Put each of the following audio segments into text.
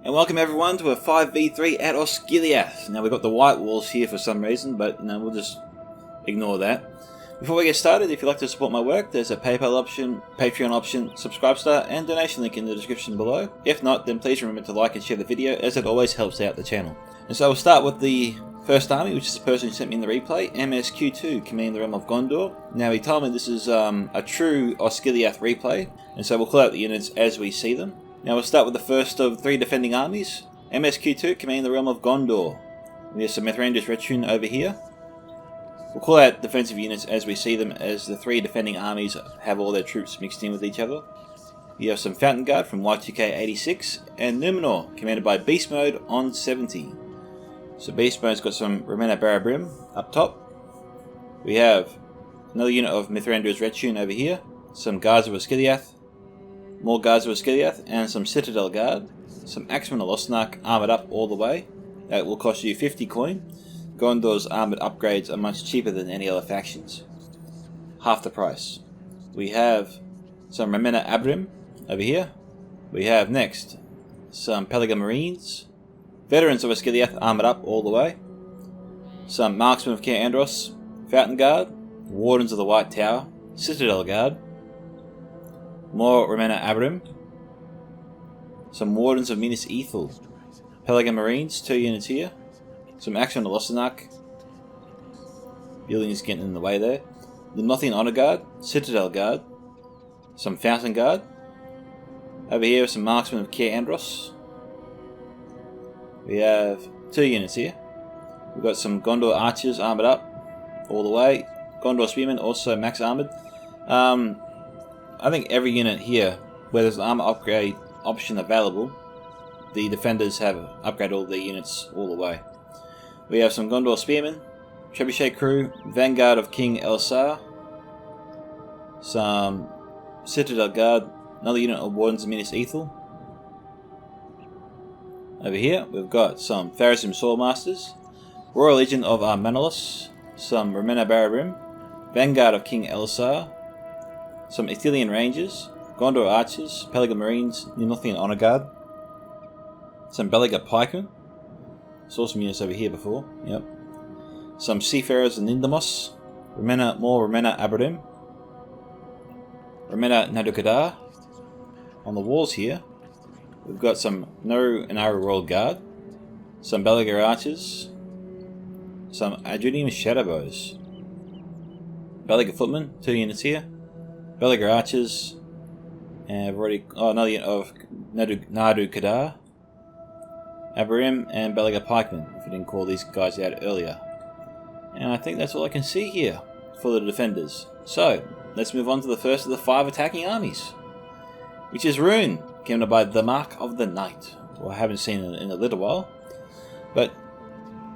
And welcome everyone to a 5v3 at Osgiliath. Now we've got the white walls here for some reason, but no, we'll just ignore that. Before we get started, if you'd like to support my work, there's a PayPal option, Patreon option, subscribe star, and donation link in the description below. If not, then please remember to like and share the video, as it always helps out the channel. And so we'll start with the first army, which is the person who sent me in the replay, MSQ2, commanding the realm of Gondor. Now he told me this is a true Osgiliath replay, and so we'll call out the units as we see them. Now we'll start with the first of three defending armies, MSQ2, commanding the realm of Gondor. We have some Mithrandir's Retune over here. We'll call out defensive units as we see them, as the three defending armies have all their troops mixed in with each other. You have some Fountain Guard from Y2K86, and Numenor, commanded by Beast Mode on 70. So Beast Mode's got some Rowena Barabrim up top. We have another unit of Mithrandir's Retune over here, some Guards of Osgiliath, more Guards of Osgiliath, and some Citadel Guard, some Axemen of Losnark armoured up all the way. That will cost you 50 coin. Gondor's armoured upgrades are much cheaper than any other factions. Half the price. We have some Rowena Abrim over here. We have next some Pelargir Marines, Veterans of Osgiliath armoured up all the way. Some Marksmen of Caer Andros, Fountain Guard, Wardens of the White Tower, Citadel Guard, more Rowena Abrim, some Wardens of Minas Ithil, Pelargir Marines, 2 units here, some Axemen of Losnark, buildings getting in the way there, the Nothian Honor Guard, Citadel Guard, some Fountain Guard, over here some Marksmen of Caer Andros. We have 2 units here. We've got some Gondor Archers armoured up all the way, Gondor Spearmen also max armoured. I think every unit here, where there's an armor upgrade option available, the defenders have upgraded all their units all the way. We have some Gondor Spearmen, Trebuchet Crew, Vanguard of King Elsar, some Citadel Guard, another unit of Wardens of Minas Ithil. Over here we've got some Pharazim Swordmasters, Royal Legion of Manolos, some Rowena Barabrim, Vanguard of King Elsar, some Ithilian Rangers, Gondor Archers, Pelargir Marines, Nothian Honor Guard, some Beligar Pikemen, saw some units over here before, yep. Some Seafarers and Nindamos, more Rowena Abrim, Rowena Nadukadar. On the walls here, we've got some Naru and Aru Royal Guard, some Beligar Archers, some Adrenium Shadowbows, Beligar Footmen, 2 units here, Beligar Archers, and I've already another unit of Nadu Kadar, Abarim, and Beligar Pikemen, if I didn't call these guys out earlier. And I think that's all I can see here for the defenders. So let's move on to the first of the 5 attacking armies, which is Rune, commanded by the Mark of the Knight. Well, I haven't seen it in a little while, but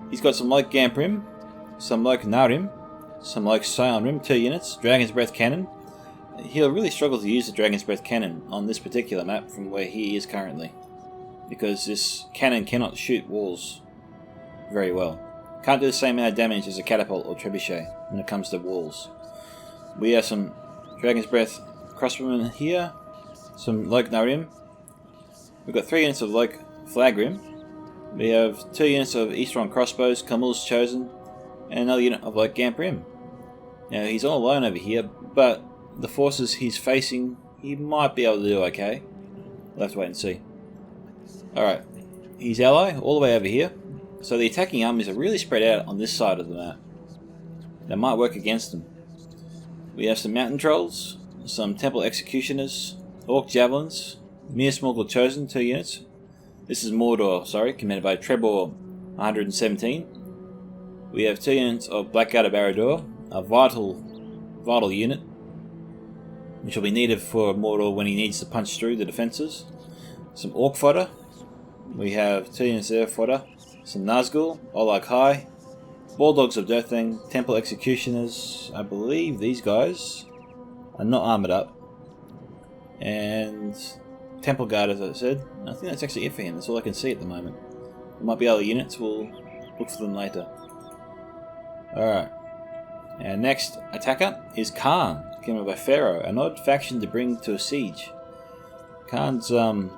he's got some like Gamprim, some like Narim, some like Sionrim, 2 units, Dragon's Breath Cannon. He'll really struggle to use the Dragon's Breath Cannon on this particular map from where he is currently, because this cannon cannot shoot walls very well. Can't do the same amount of damage as a catapult or trebuchet when it comes to walls. We have some Dragon's Breath crossbowmen here, some Loke Narim. We've got 3 units of Loke Flagrim. We have 2 units of Eastron crossbows, Camul's Chosen, and another unit of Loke Gamprim. Now he's all alone over here, but the forces he's facing, he might be able to do okay. We'll have to wait and see. Alright, his ally all the way over here. So the attacking armies are really spread out on this side of the map. That might work against them. We have some Mountain Trolls, some Temple Executioners, Orc Javelins, Mere Smorgul Chosen, 2 units. This is Mordor, commanded by Trebor 117. We have 2 units of Blackguard of Barad-dûr, a vital unit, which will be needed for Mordor when he needs to punch through the defences. Some Orc Fodder. We have 2 units there of Fodder. some Nazgul, Olag High, Bulldogs of Deathing, Temple Executioners. I believe these guys are not armoured up. And Temple Guard, as I said. I think that's actually it for him. That's all I can see at the moment. There might be other units. We'll look for them later. Alright. Our next attacker is Khan, commanded by Pharaoh, an odd faction to bring to a siege. Khan's more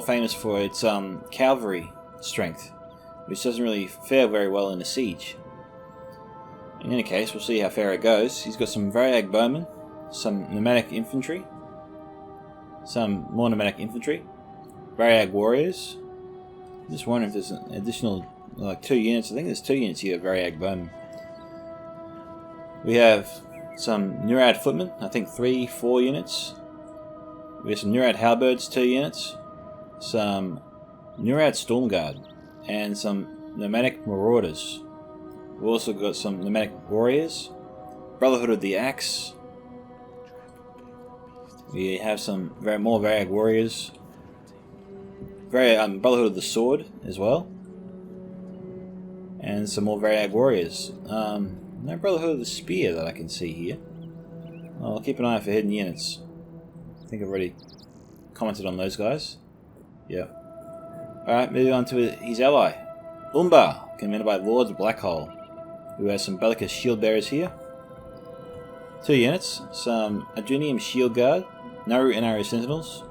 famous for its cavalry strength, which doesn't really fare very well in a siege. In any case, we'll see how Pharaoh goes. He's got some Variag bowmen, some nomadic infantry, some more nomadic infantry, Variag warriors. I'm just wondering if there's an additional, like 2 units. I think there's 2 units here of Variag bowmen. We have some Nurad footmen, I think 3-4 units. We have some Nurad halberds, 2 units. Some Nurad storm guard, and some nomadic marauders. We've also got some nomadic warriors, Brotherhood of the Axe. We have some more Variag warriors, Brotherhood of the Sword as well, and some more Variag warriors. No Brotherhood of the Spear that I can see here. I'll keep an eye out for hidden units. I think I've already commented on those guys. Yeah. Alright, moving on to his ally, Umbar, commanded by Lords Blackhole, who has some Bellicus shield bearers here. 2 units, some Adrenium Shield Guard, Naru and Naru Sentinels,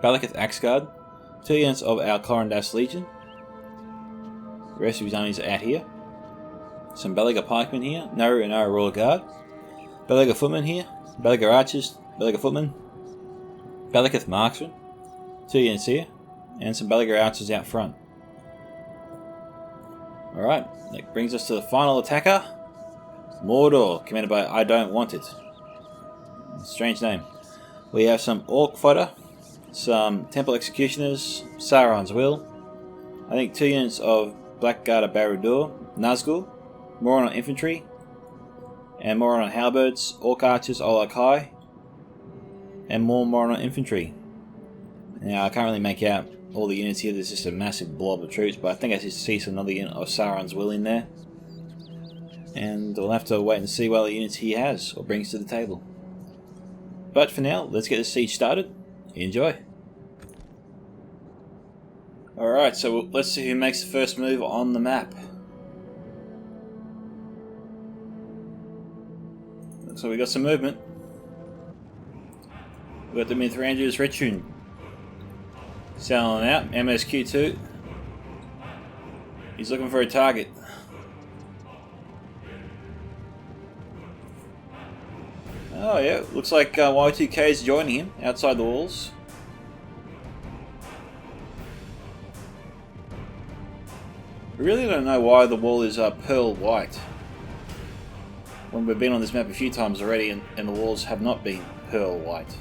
Bellicus Axe Guard, 2 units of our Corondas Legion. The rest of his armies are out here. Some Belaga Pikemen here, Naru and Naru Royal Guard, Belaga Footmen here, Belaga Archers, Belaga Footmen, Bellicus Marksmen, 2 units here, and some Belaga Archers out front. Alright, that brings us to the final attacker, Mordor, commanded by I Don't Want It. Strange name. We have some Orc Fodder, some Temple Executioners, Sauron's Will, I think 2 units of Blackguard of Barad-dûr, Nazgul, Moron Infantry, and Moron Halberds, Orc Archers, Olag High, and more Moron Infantry. Now I can't really make out all the units here, there's just a massive blob of troops, but I think I just see another unit of Sauron's Will in there. And we'll have to wait and see what other units he has, or brings to the table. But for now, let's get the siege started. Enjoy! Alright, so let's see who makes the first move on the map. Looks like we got some movement. We've got the Mithrandra's Retune selling out, MSQ2. He's looking for a target. Oh yeah, looks like Y2K is joining him outside the walls. I really don't know why the wall is pearl white, when we've been on this map a few times already and the walls have not been pearl white.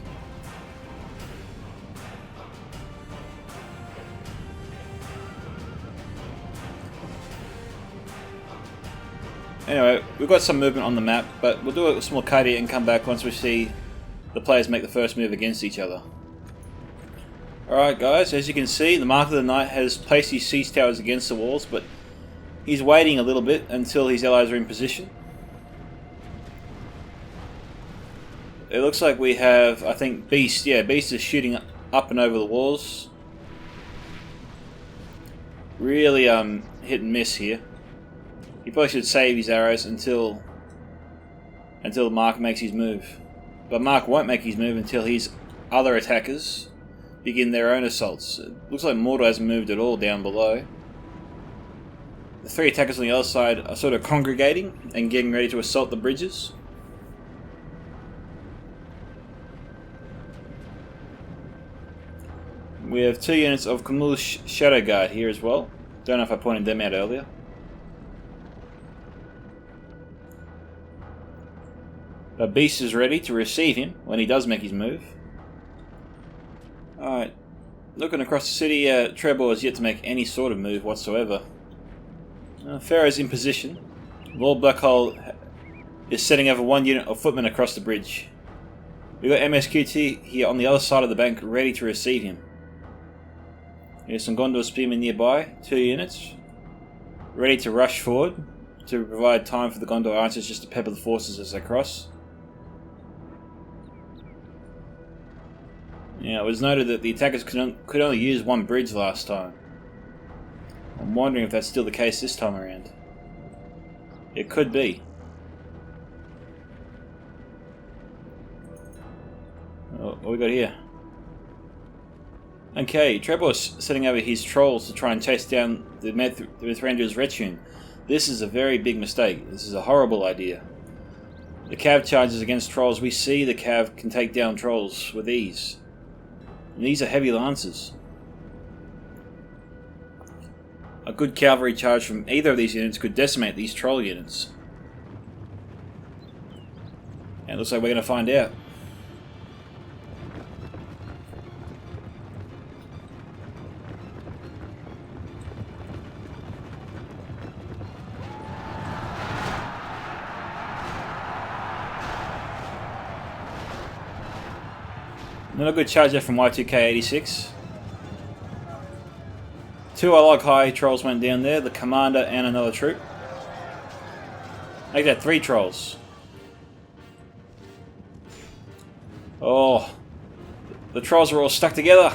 Anyway, we've got some movement on the map, but we'll do a small cut here and come back once we see the players make the first move against each other. Alright guys, as you can see, the Mark of the Knight has placed his siege towers against the walls, but he's waiting a little bit until his allies are in position. It looks like we have, I think, Beast. Yeah, Beast is shooting up and over the walls. Really hit and miss here. He probably should save his arrows until Mark makes his move. But Mark won't make his move until his other attackers begin their own assaults. It looks like Mordor hasn't moved at all down below. The 3 attackers on the other side are sort of congregating and getting ready to assault the bridges. We have 2 units of Camul's Shadow Guard here as well. Don't know if I pointed them out earlier. But Beast is ready to receive him when he does make his move. Alright, looking across the city, Trebor has yet to make any sort of move whatsoever. Pharaoh's in position. Lord Blackhole is setting over 1 unit of footmen across the bridge. We've got MSQT here on the other side of the bank ready to receive him. Here's some Gondor spearmen nearby, 2 units. Ready to rush forward to provide time for the Gondor archers just to pepper the forces as they cross. Now, it was noted that the attackers could only use 1 bridge last time. I'm wondering if that's still the case this time around. It could be. Oh, what we got here? Okay, Trevor's setting over his trolls to try and chase down the Mithrandir's Recon. This is a very big mistake. This is a horrible idea. The Cav charges against trolls. We see the Cav can take down trolls with ease. And these are heavy lancers. A good cavalry charge from either of these units could decimate these troll units. And it looks like we're going to find out. Not a good charge there from Y2K86. 2 Alog High trolls went down there, the commander and another troop. Make that 3 trolls. Oh, the trolls are all stuck together.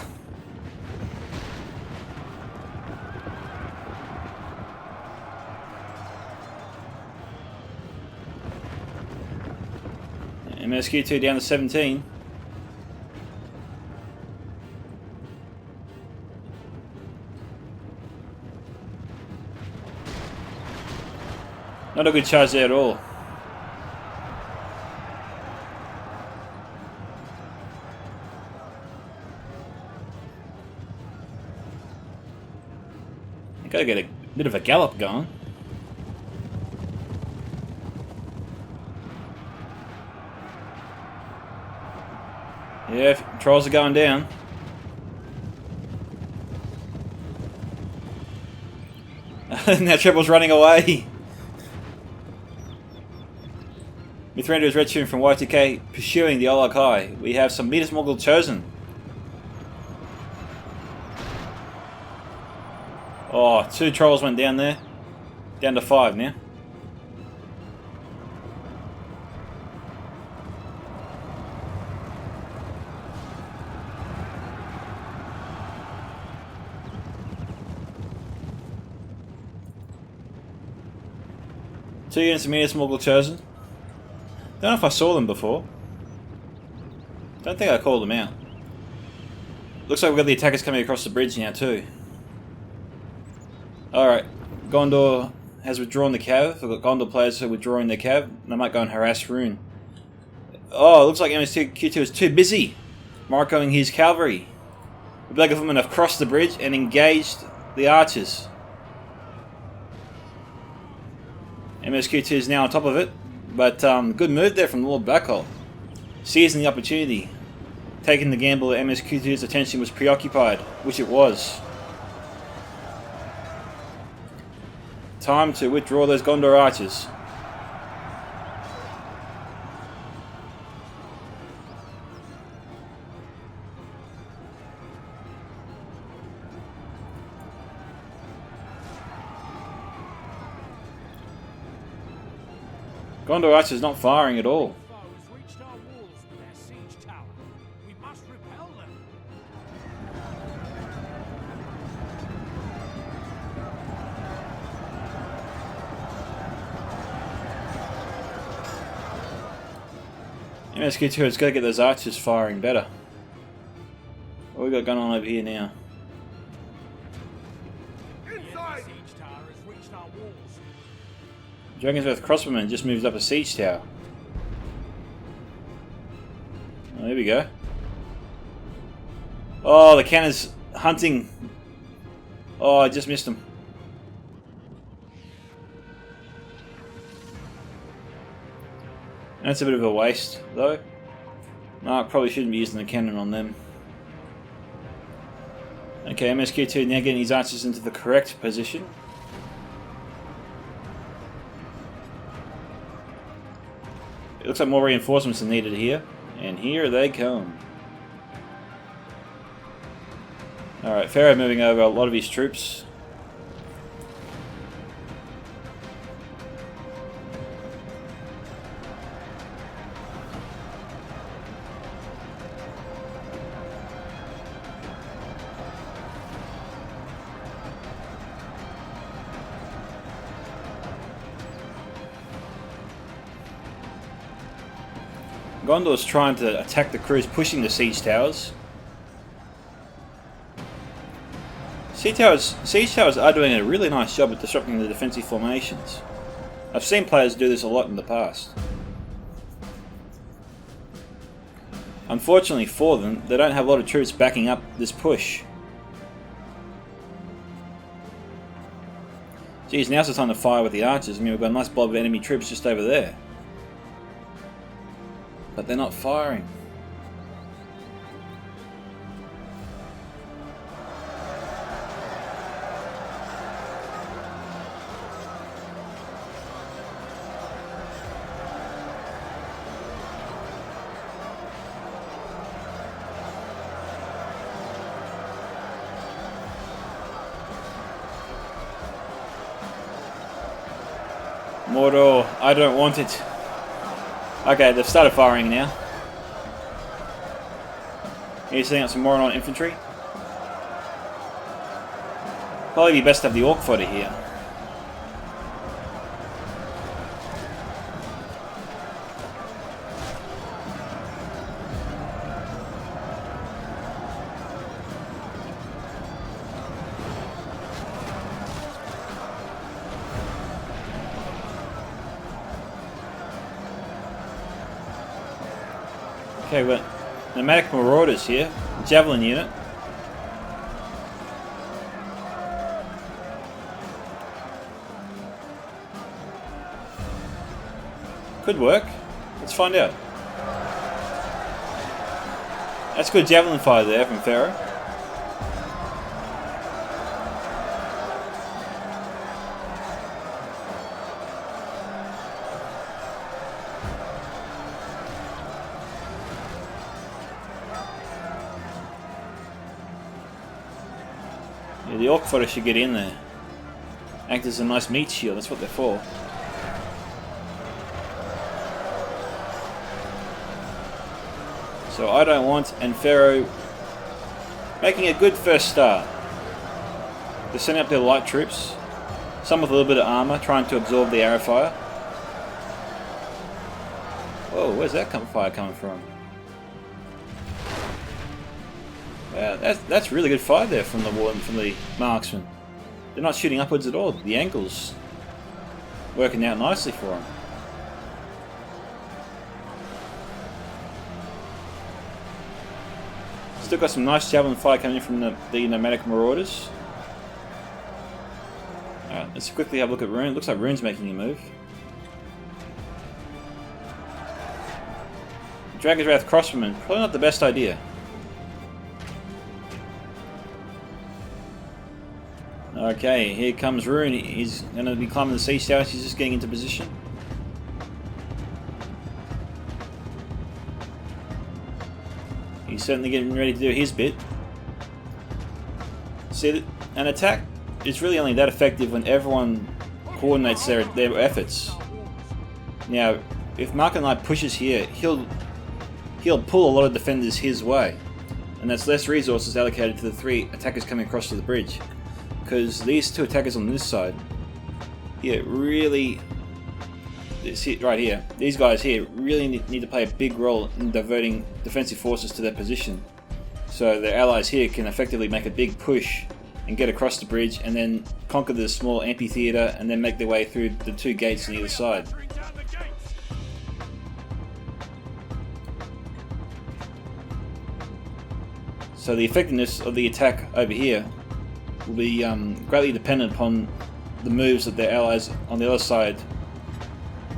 MSQ2 down to 17. Not a good charge there at all. I gotta get a bit of a gallop going. Yeah, trolls are going down. Now Treble's running away. Mithrandir's Recon from Y2K pursuing the Olog High. We have some Midas Morgul chosen. Oh, 2 trolls went down there. Down to 5 now. Two units of Midas Morgul chosen. Don't know if I saw them before. Don't think I called them out. Looks like we've got the attackers coming across the bridge now too. Alright, Gondor has withdrawn the Cav. We've got Gondor players who are withdrawing their Cav. They might go and harass Rune. Oh, it looks like MSQ2 is too busy marking his cavalry. The Black Government have crossed the bridge and engaged the archers. MSQ2 is now on top of it. But good move there from Lord Blackhole. Seizing the opportunity. Taking the gamble that MSQ2's attention was preoccupied, which it was. Time to withdraw those Gondor archers. Gondor archers not firing at all. MSQ2 has got to get those archers firing better. What we got going on over here now? Dragonsworth Crossbowman just moved up a siege tower. Oh, there we go. Oh, the cannon's hunting. Oh, I just missed him. That's a bit of a waste, though. No, I probably shouldn't be using the cannon on them. Okay, MSQ2 now getting his archers into the correct position. It looks like more reinforcements are needed here. And here they come. Alright, Pharaoh moving over a lot of his troops. Gondor's trying to attack the crews pushing the siege towers. Siege towers are doing a really nice job at disrupting the defensive formations. I've seen players do this a lot in the past. Unfortunately for them, they don't have a lot of troops backing up this push. Geez, now's the time to fire with the archers. I mean, we've got a nice blob of enemy troops just over there. But they're not firing. Mordor, I don't want it. Okay, they've started firing now. Are you setting up some more on infantry? Probably be best to have the Orc fodder here. Okay, we've got nomadic marauders here, javelin unit. Could work. Let's find out. That's good javelin fire there from Pharaoh. Yeah, the Orc fodder should get in there. Act as a nice meat shield, that's what they're for. So I don't want, and Pharaoh making a good first start. They're sending up their light troops, some with a little bit of armour, trying to absorb the arrow fire. Whoa, where's that fire coming from? Yeah, that's really good fire there from the marksman. They're not shooting upwards at all. The angle's working out nicely for them. Still got some nice javelin fire coming in from the nomadic marauders. Alright, let's quickly have a look at Rune. Looks like Rune's making a move. Dragon's Wrath crossbowmen, probably not the best idea. Okay, here comes Rune. He's going to be climbing the siege towers. He's just getting into position. He's certainly getting ready to do his bit. See, an attack is really only that effective when everyone coordinates their efforts. Now, if Mark and I pushes here, he'll pull a lot of defenders his way, and that's less resources allocated to the 3 attackers coming across to the bridge. Because these 2 attackers on this side, here, really, right here, these guys here really need to play a big role in diverting defensive forces to their position. So their allies here can effectively make a big push and get across the bridge and then conquer the small amphitheatre and then make their way through the 2 gates on either side. So the effectiveness of the attack over here will be greatly dependent upon the moves that their allies on the other side,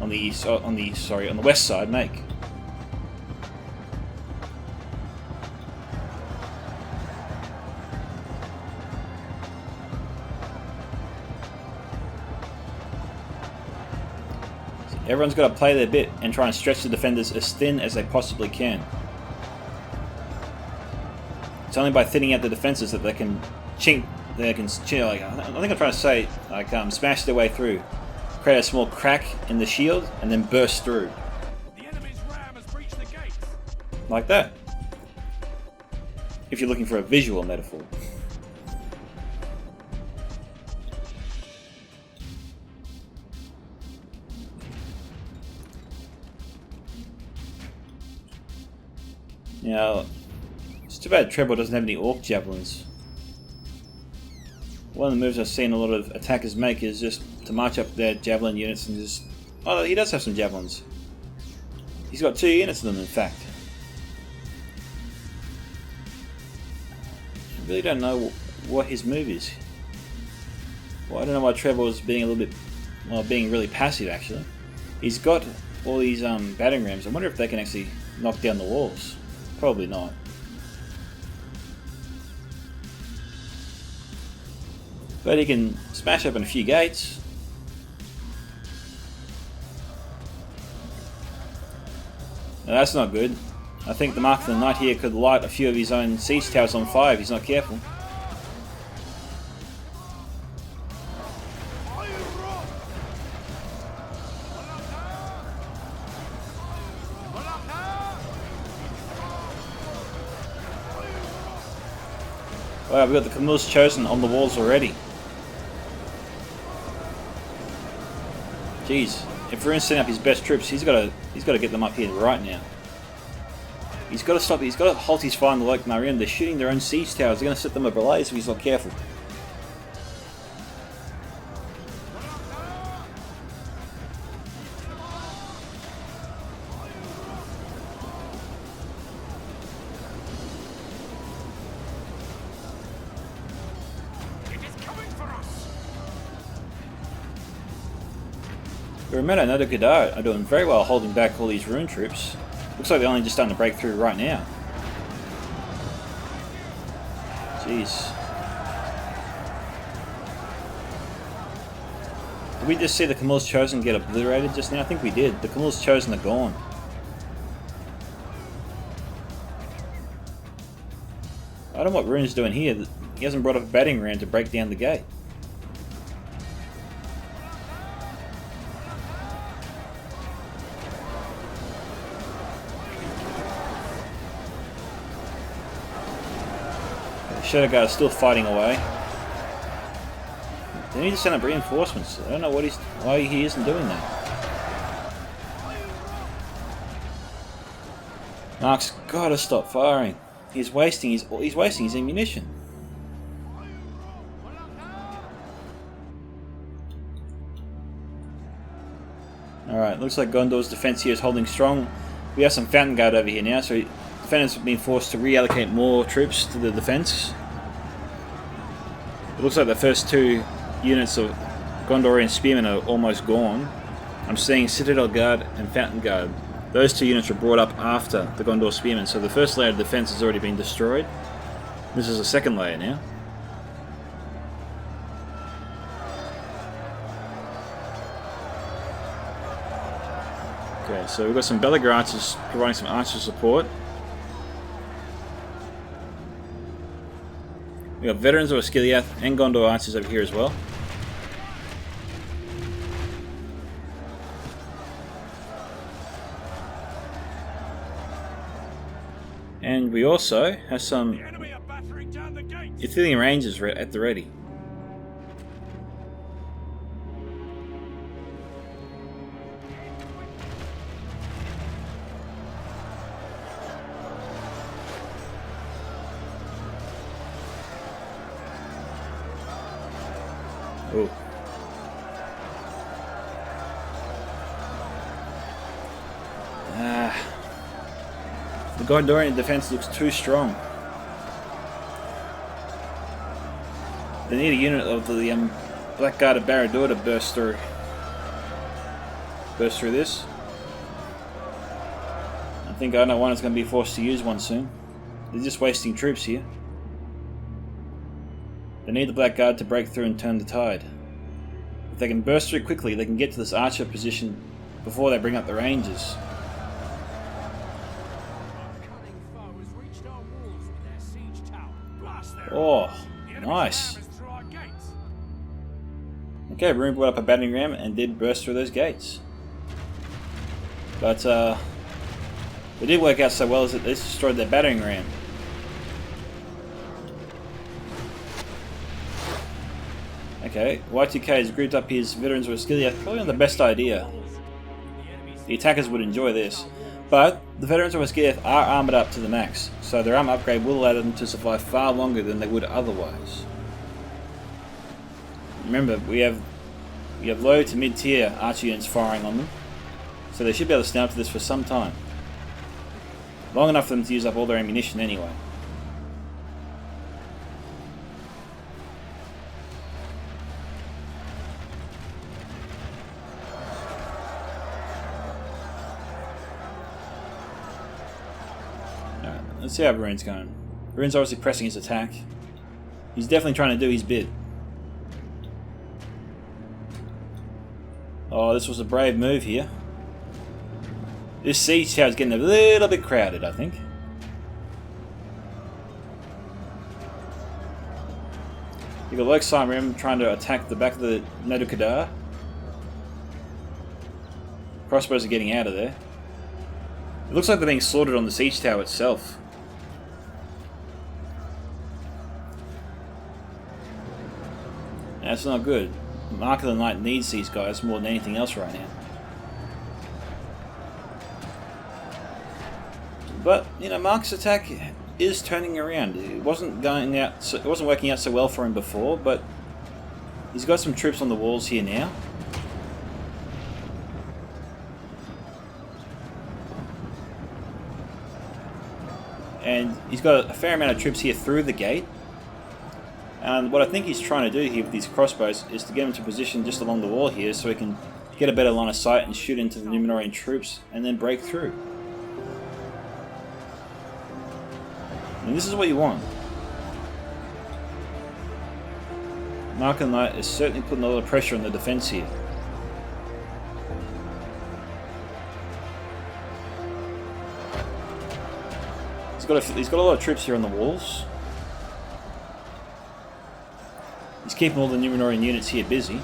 on the west side, make. So everyone's got to play their bit and try and stretch the defenders as thin as they possibly can. It's only by thinning out the defenses that they can chink. They can, like, I think I'm trying to say, like, smash their way through, create a small crack in the shield, and then burst through. The enemy's ram has breached the gate. Like that. If you're looking for a visual metaphor. Now, it's too bad Treble doesn't have any orc javelins. One of the moves I've seen a lot of attackers make is just to march up their javelin units and just... Oh, he does have some javelins. He's got 2 units of them, in fact. I really don't know what his move is. Well, I don't know why Treble is being a little bit... Well, being really passive, actually. He's got all these battering rams. I wonder if they can actually knock down the walls. Probably not. But he can smash open a few gates. Now that's not good. I think the Mark of the Knight here could light a few of his own siege towers on fire if he's not careful. Wow, we've got the Camille's Chosen on the walls already. Jeez, if Rune's setting up his best troops, he's got to get them up here right now. He's got to stop. He's got to halt his fire on the Lake Mariam. They're shooting their own siege towers. They're going to set them ablaze if he's not careful. Remember, another Gondor are doing very well holding back all these rune troops. Looks like they're only just starting to break through right now. Jeez. Did we just see the Camille's Chosen get obliterated just now? I think we did. The Camille's Chosen are gone. I don't know what Rune's doing here. He hasn't brought up a battering ram to break down the gate. Shadow Guard is still fighting away. They need to send up reinforcements. I don't know why he isn't doing that. Mark's got to stop firing. He's wasting his ammunition. All right, looks like Gondor's defense here is holding strong. We have some Fountain Guard over here now, so defenders have been forced to reallocate more troops to the defense. It looks like the first 2 units of Gondorian Spearmen are almost gone. I'm seeing Citadel Guard and Fountain Guard. Those 2 units were brought up after the Gondor Spearmen, so the first layer of defense has already been destroyed. This is the second layer now. Okay, so we've got some Belagar archers providing some archer support. We got veterans of Osgiliath and Gondor archers over here as well. And we also have some Ithilien Rangers at the ready. Oh. The Gondorian defense looks too strong. They need a unit of the Black Guard of Barad-dûr to burst through this. I think I know one is going to be forced to use one soon. They're just wasting troops here. They need the Black Guard to break through and turn the tide. If they can burst through quickly, they can get to this archer position before they bring up the Rangers. Our cunning foe has reached our walls with their siege towers. Oh, The enemy's nice. ram is through our gates. Okay, Rune brought up a battering ram and did burst through those gates. But it did work out so well as that this destroyed their battering ram. Okay, Y2K has grouped up his veterans with Osgiliath. Probably not the best idea. The attackers would enjoy this. But the veterans of Osgiliath are armoured up to the max, so their armor upgrade will allow them to survive far longer than they would otherwise. Remember, we have low to mid tier archer units firing on them, so they should be able to stand up to this for some time. Long enough for them to use up all their ammunition anyway. Alright, let's see how Rune's going. Rune's obviously pressing his attack. He's definitely trying to do his bit. Oh, this was a brave move here. This siege tower is getting a little bit crowded, I think. You've got Lokesheim trying to attack the back of the Nadukadar. Crossbows are getting out of there. It looks like they're being slaughtered on the siege tower itself. That's not good. Mark of the Knight needs these guys more than anything else right now. But you know, Mark's attack is turning around. It wasn't working out so well for him before, but he's got some troops on the walls here now. And he's got a fair amount of troops here through the gate. And what I think he's trying to do here with these crossbows is to get him into position just along the wall here so he can get a better line of sight and shoot into the Numenorian troops and then break through. And this is what you want. Mark of the Knight is certainly putting a lot of pressure on the defense here. He's got a lot of troops here on the walls. He's keeping all the Numenorian units here busy.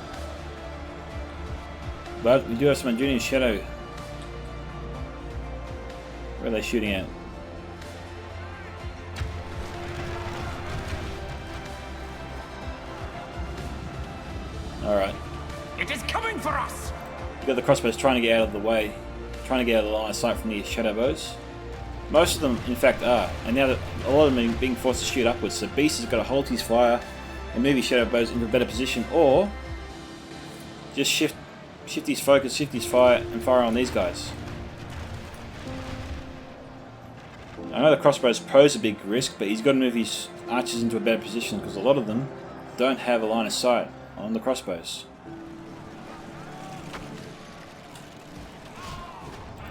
But we do have some Andunian Shadow. Where are they shooting at? Alright. It is coming for us! We've got the crossbows trying to get out of the way. Trying to get out of the line of sight from the shadow bows. Most of them, in fact, are. And now that a lot of them are being forced to shoot upwards. So Beast has got to hold his fire and move his shadow bows into a better position. Or just shift his focus, shift his fire, and fire on these guys. I know the crossbows pose a big risk, but he's got to move his archers into a better position because a lot of them don't have a line of sight on the crossbows.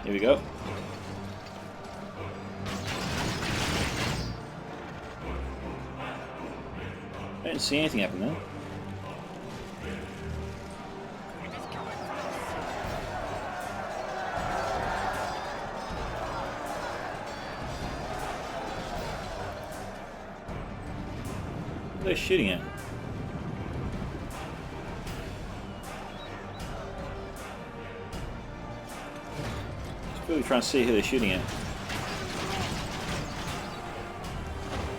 Here we go. I didn't see anything happen there. What are they shooting at? Just really trying to see who they're shooting at.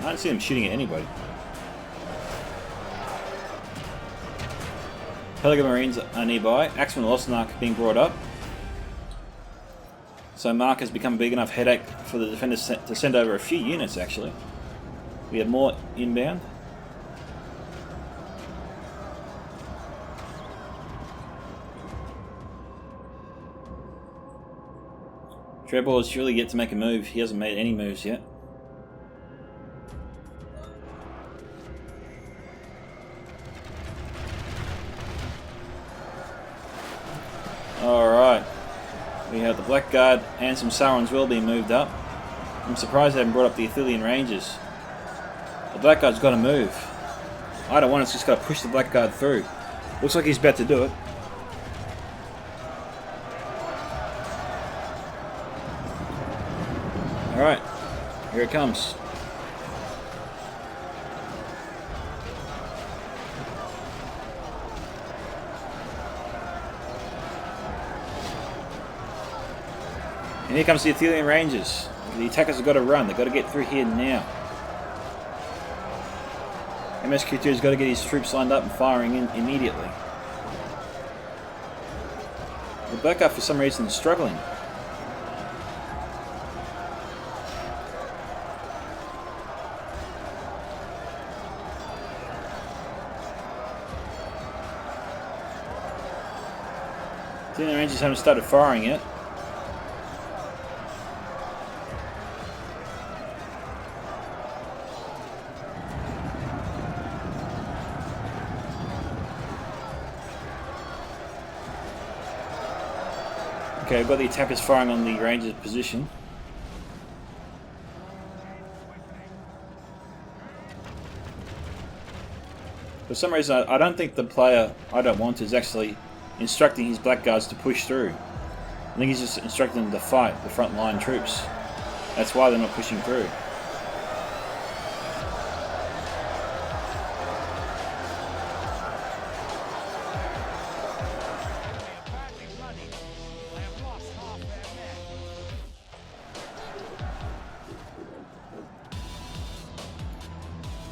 I don't see them shooting at anybody. Pelican Marines are nearby. Axeman Lostenark being brought up. So Mark has become a big enough headache for the defenders to send over a few units actually. We have more inbound. Trebor is surely yet to make a move. He hasn't made any moves yet. Alright. We have the Blackguard and some Sauron's Will being moved up. I'm surprised they haven't brought up the Athelian Rangers. The Blackguard's got to move. I don't want it, it's just got to push the Blackguard through. Looks like he's about to do it. Alright. Here it comes. And here comes the Athelian Rangers. The attackers have got to run. They've got to get through here now. MSQ2's got to get his troops lined up and firing in immediately. The Blackguard for some reason is struggling. The Rangers haven't started firing yet. Okay, I've got the attackers firing on the Rangers' position. For some reason, I don't think the player I don't want is actually instructing his blackguards to push through. I think he's just instructing them to fight the front line troops. That's why they're not pushing through.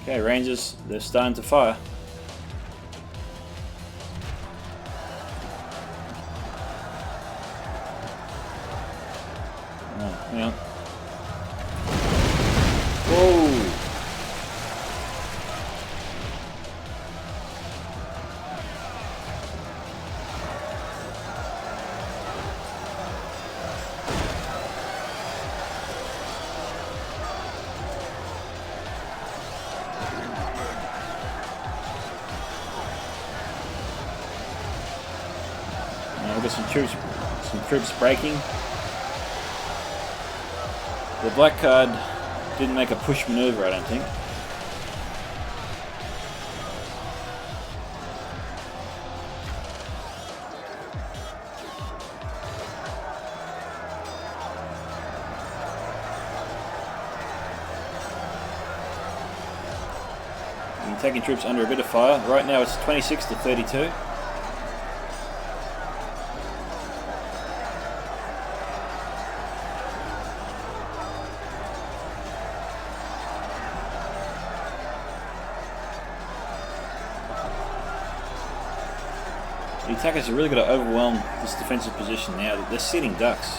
Okay, Rangers, they're starting to fire. Oh, hang on. Whoa! We've got some troops breaking. The Blackguard didn't make a push maneuver, I don't think. And taking troops under a bit of fire. Right now it's 26 to 32. The attackers are really going to overwhelm this defensive position now. They're sitting ducks.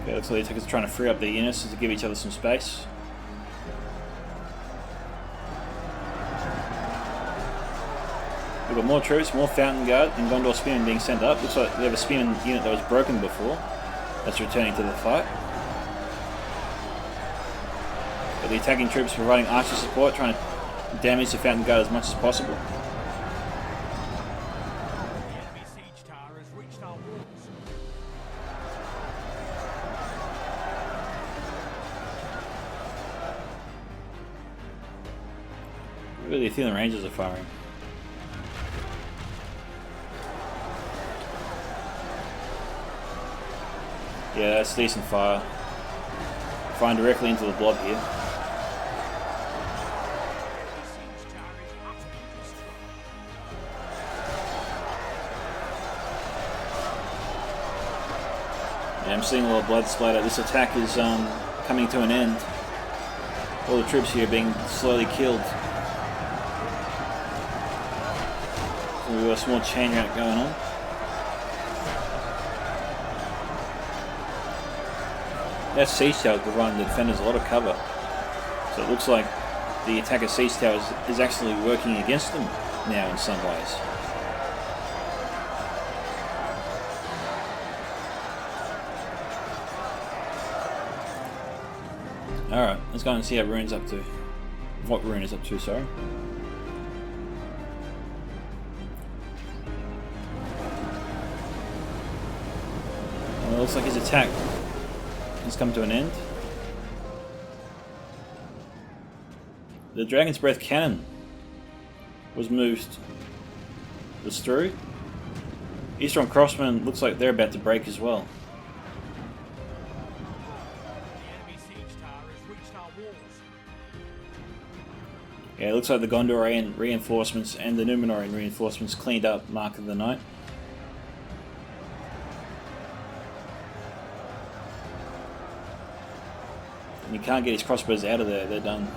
Okay, looks like the attackers are trying to free up their units to give each other some space. We've got more troops, more Fountain Guard, and Gondor Spearmen being sent up. Looks like they have a Spearman unit that was broken before. That's returning to the fight. But the attacking troops providing archer support, trying to damage the Fountain Guard as much as possible. The enemy siege tower has reached our walls. Really, the Athelian Rangers are firing. Yeah, that's decent fire. Firing directly into the blob here. Yeah, I'm seeing a lot of blood splatter. This attack is coming to an end. All the troops here are being slowly killed. So we've got a small chain rout going on. That siege tower is providing the defenders a lot of cover. So it looks like the attacker siege tower is actually working against them now in some ways. Alright, let's go and see how Rune's up to. What Rune is up to, sorry. Well, it looks like his attack has come to an end. The Dragon's Breath cannon was moved. Was through. Eastern Crossmen looks like they're about to break as well. Yeah, it looks like the Gondorian reinforcements and the Numenorian reinforcements cleaned up Mark of the Night. And you can't get his crossbows out of there, they're done.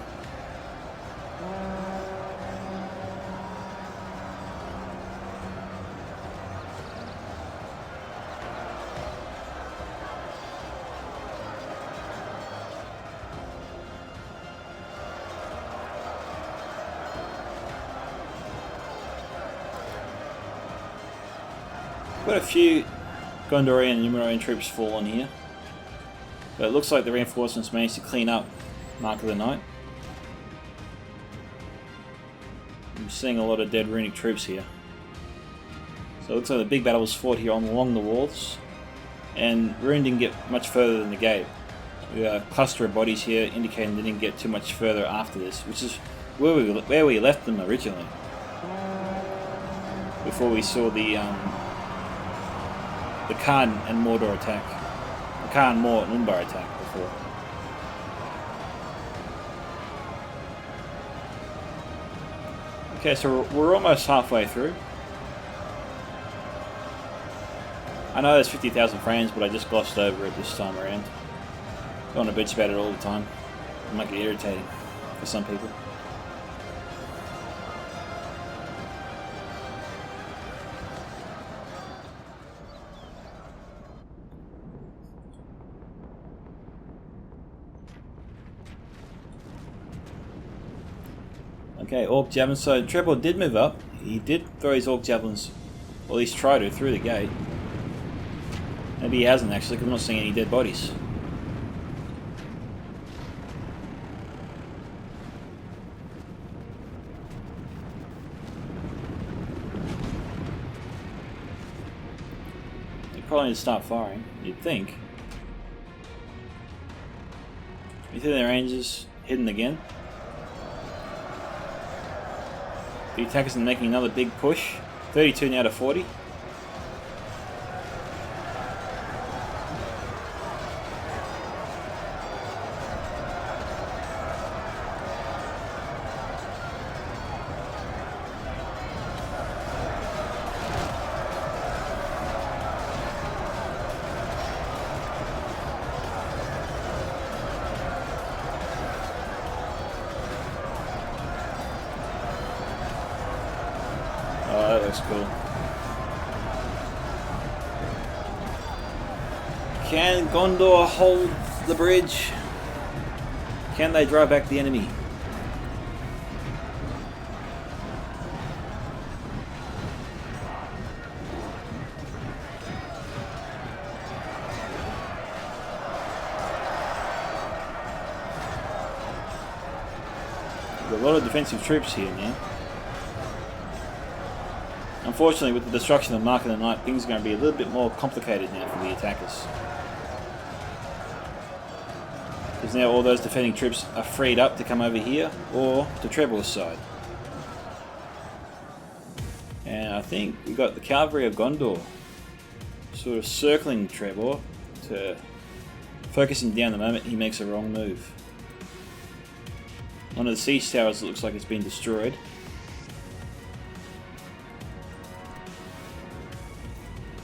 Got a few Gondorian and Numenorian troops fallen here, but it looks like the reinforcements managed to clean up Mark of the Night. I'm seeing a lot of dead runic troops here. So it looks like the big battle was fought here along the walls, and Rune didn't get much further than the gate. We got a cluster of bodies here indicating they didn't get too much further after this, which is where we left them originally, before we saw the Khan and Mordor attack. The Khan, Mor, and Umbar attack before. Okay, so we're almost halfway through. I know there's 50,000 frames, but I just glossed over it this time around. Don't want to bitch about it all the time. It might get irritating for some people. Okay, Orc Javelins. So Trebor did move up. He did throw his Orc Javelins, or at least try to, through the gate. Maybe he hasn't actually, because I'm not seeing any dead bodies. They probably need to start firing, you'd think. You think their ranges hidden again? The attackers are making another big push. 32 now to 40. Oh, that looks cool. Can Gondor hold the bridge? Can they drive back the enemy? There's a lot of defensive troops here now. Unfortunately, with the destruction of Mark of the Night, things are going to be a little bit more complicated now for the attackers. Because now all those defending troops are freed up to come over here, or to Trebor's side. And I think we got the cavalry of Gondor sort of circling Trebor to focus him down the moment he makes a wrong move. One of the siege towers looks like it's been destroyed.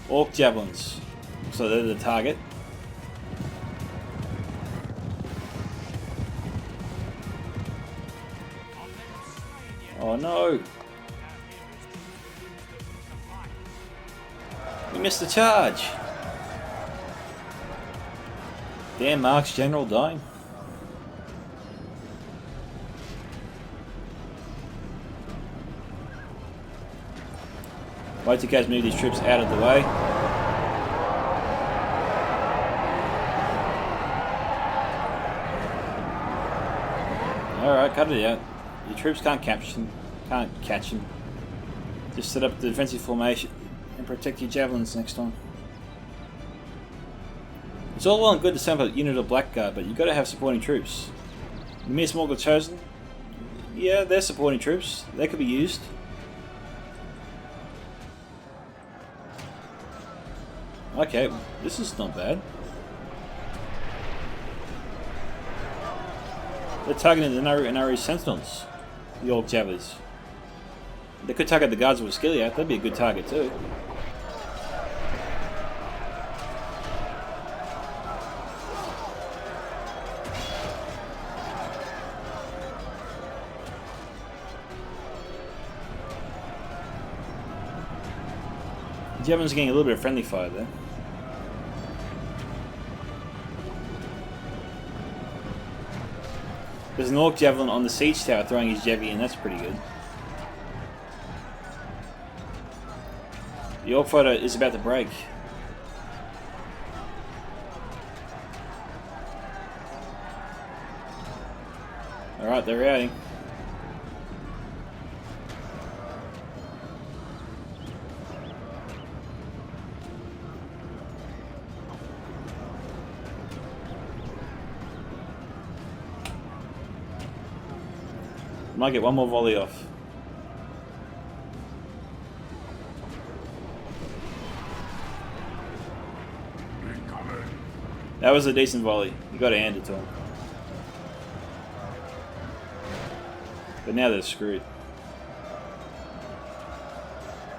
Orc Javelins. So they're the target. Oh no! We missed the charge! Damn, Mark's general dying. Wait till guys move these troops out of the way. Alright, cut it out. Your troops can't catch them. Just set up the defensive formation and protect your javelins next time. It's all well and good to send up a unit of Blackguard, but you've got to have supporting troops. The Mere Smorgl Chosen, yeah, they're supporting troops. They could be used. Okay, this is not bad. They're targeting the Naru Sentinels. The Orc Javelins. They could target the guards with Osgiliath. That'd be a good target too. Javelins are getting a little bit of friendly fire there. There's an Orc Javelin on the siege tower throwing his Javi, and that's pretty good. The Orc fighter is about to break. Alright, they're routing. Might get one more volley off. That was a decent volley. You got to hand it to him. But now they're screwed.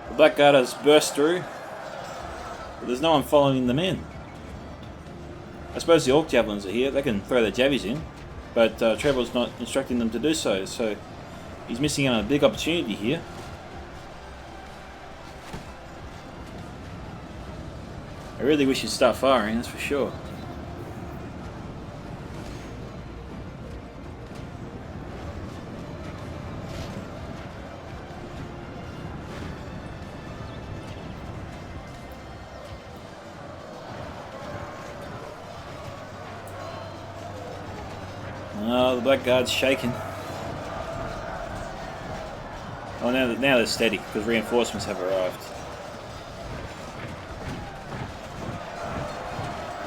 The Blackguard has burst through, but there's no one following them in. I suppose the Orc Javelins are here. They can throw their Javies in, but Trevor's not instructing them to do so. So he's missing out on a big opportunity here. I really wish he'd start firing, that's for sure. Oh, the Blackguard's shaking. Oh, now they're steady because reinforcements have arrived.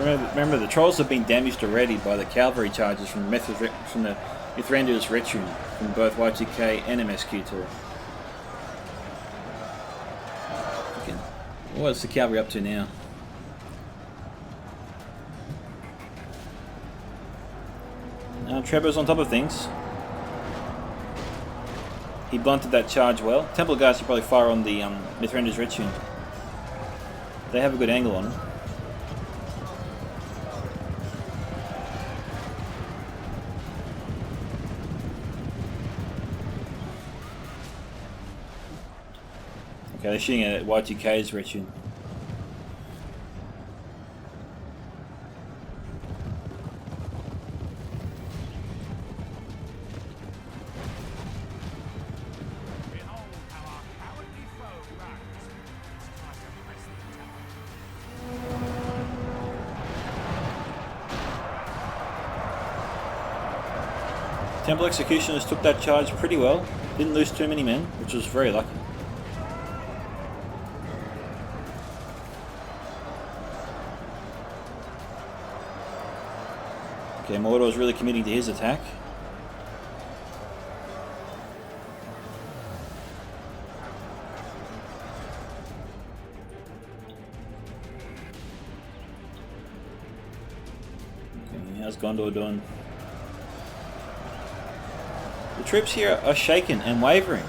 Remember, the trolls have been damaged already by the cavalry charges from the Mithrandir's Retune from both Y2K and MSQ tour. Okay. What's the cavalry up to now? Now Trevor's on top of things. He blunted that charge well. Temple Guards should probably fire on the Mithrandir's Retune. They have a good angle on him. Okay, they're shooting at Y2K's Retune. Temple Executioners took that charge pretty well. Didn't lose too many men, which was very lucky. Okay, Mordor's really committing to his attack. Okay, how's Gondor doing? The troops here are shaken and wavering.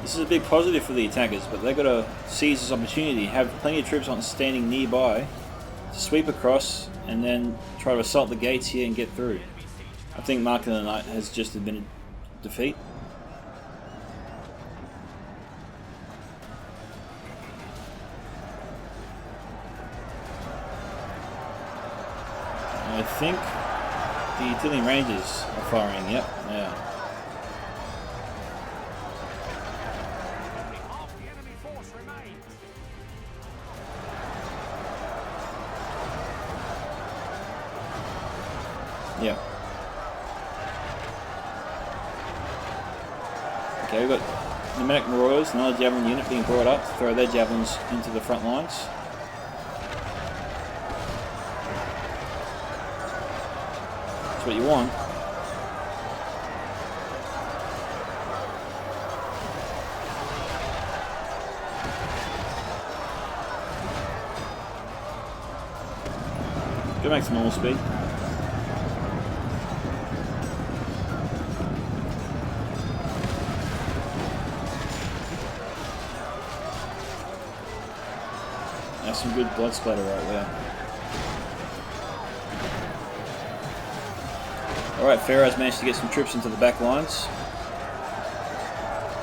This is a big positive for the attackers, but they've got to seize this opportunity, have plenty of troops on standing nearby to sweep across and then try to assault the gates here and get through. I think Mark of the Knight has just admitted defeat. I think the Tillian Rangers are firing, yep, yeah. Half the enemy force remains. Yeah. Okay, we've got Pneumatic Marauders, another javelin unit being brought up to throw their javelins into the front lines. That's what you want. Go back to normal speed. That's some good blood splatter right there. Alright, Pharaoh's managed to get some troops into the back lines.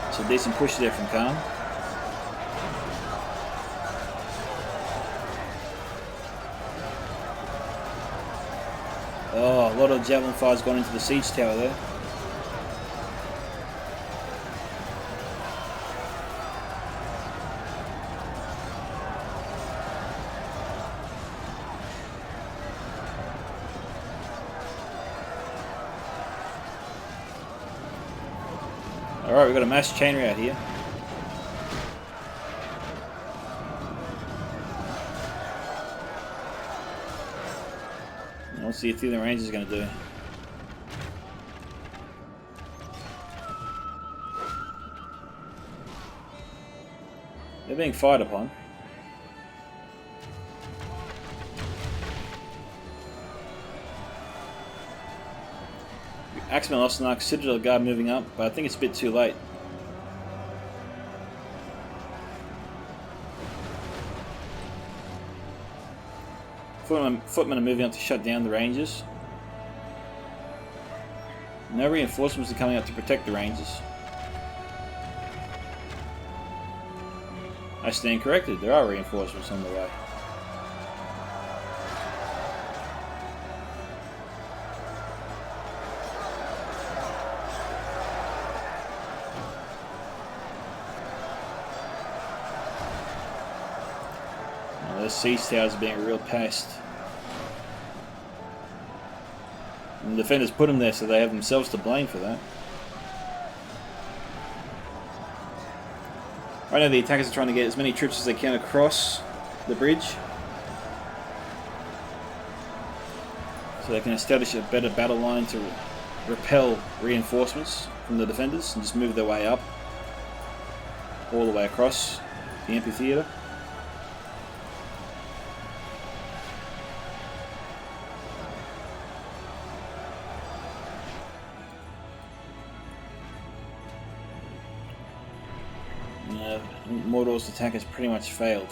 It's a decent push there from Khan. Oh, a lot of javelin fire's gone into the siege tower there. Alright, we've got a mass chainry out here. Let's see what the Rangers is going to do. They're being fired upon. Axeman Osnark, Citadel Guard moving up, but I think it's a bit too late. Footmen are moving up to shut down the Rangers. No reinforcements are coming up to protect the Rangers. I stand corrected, there are reinforcements on the way. Those siege towers are being a real pest. And the defenders put them there so they have themselves to blame for that. Right now the attackers are trying to get as many troops as they can across the bridge, so they can establish a better battle line to repel reinforcements from the defenders and just move their way up all the way across the amphitheatre. Mordor's attack has pretty much failed.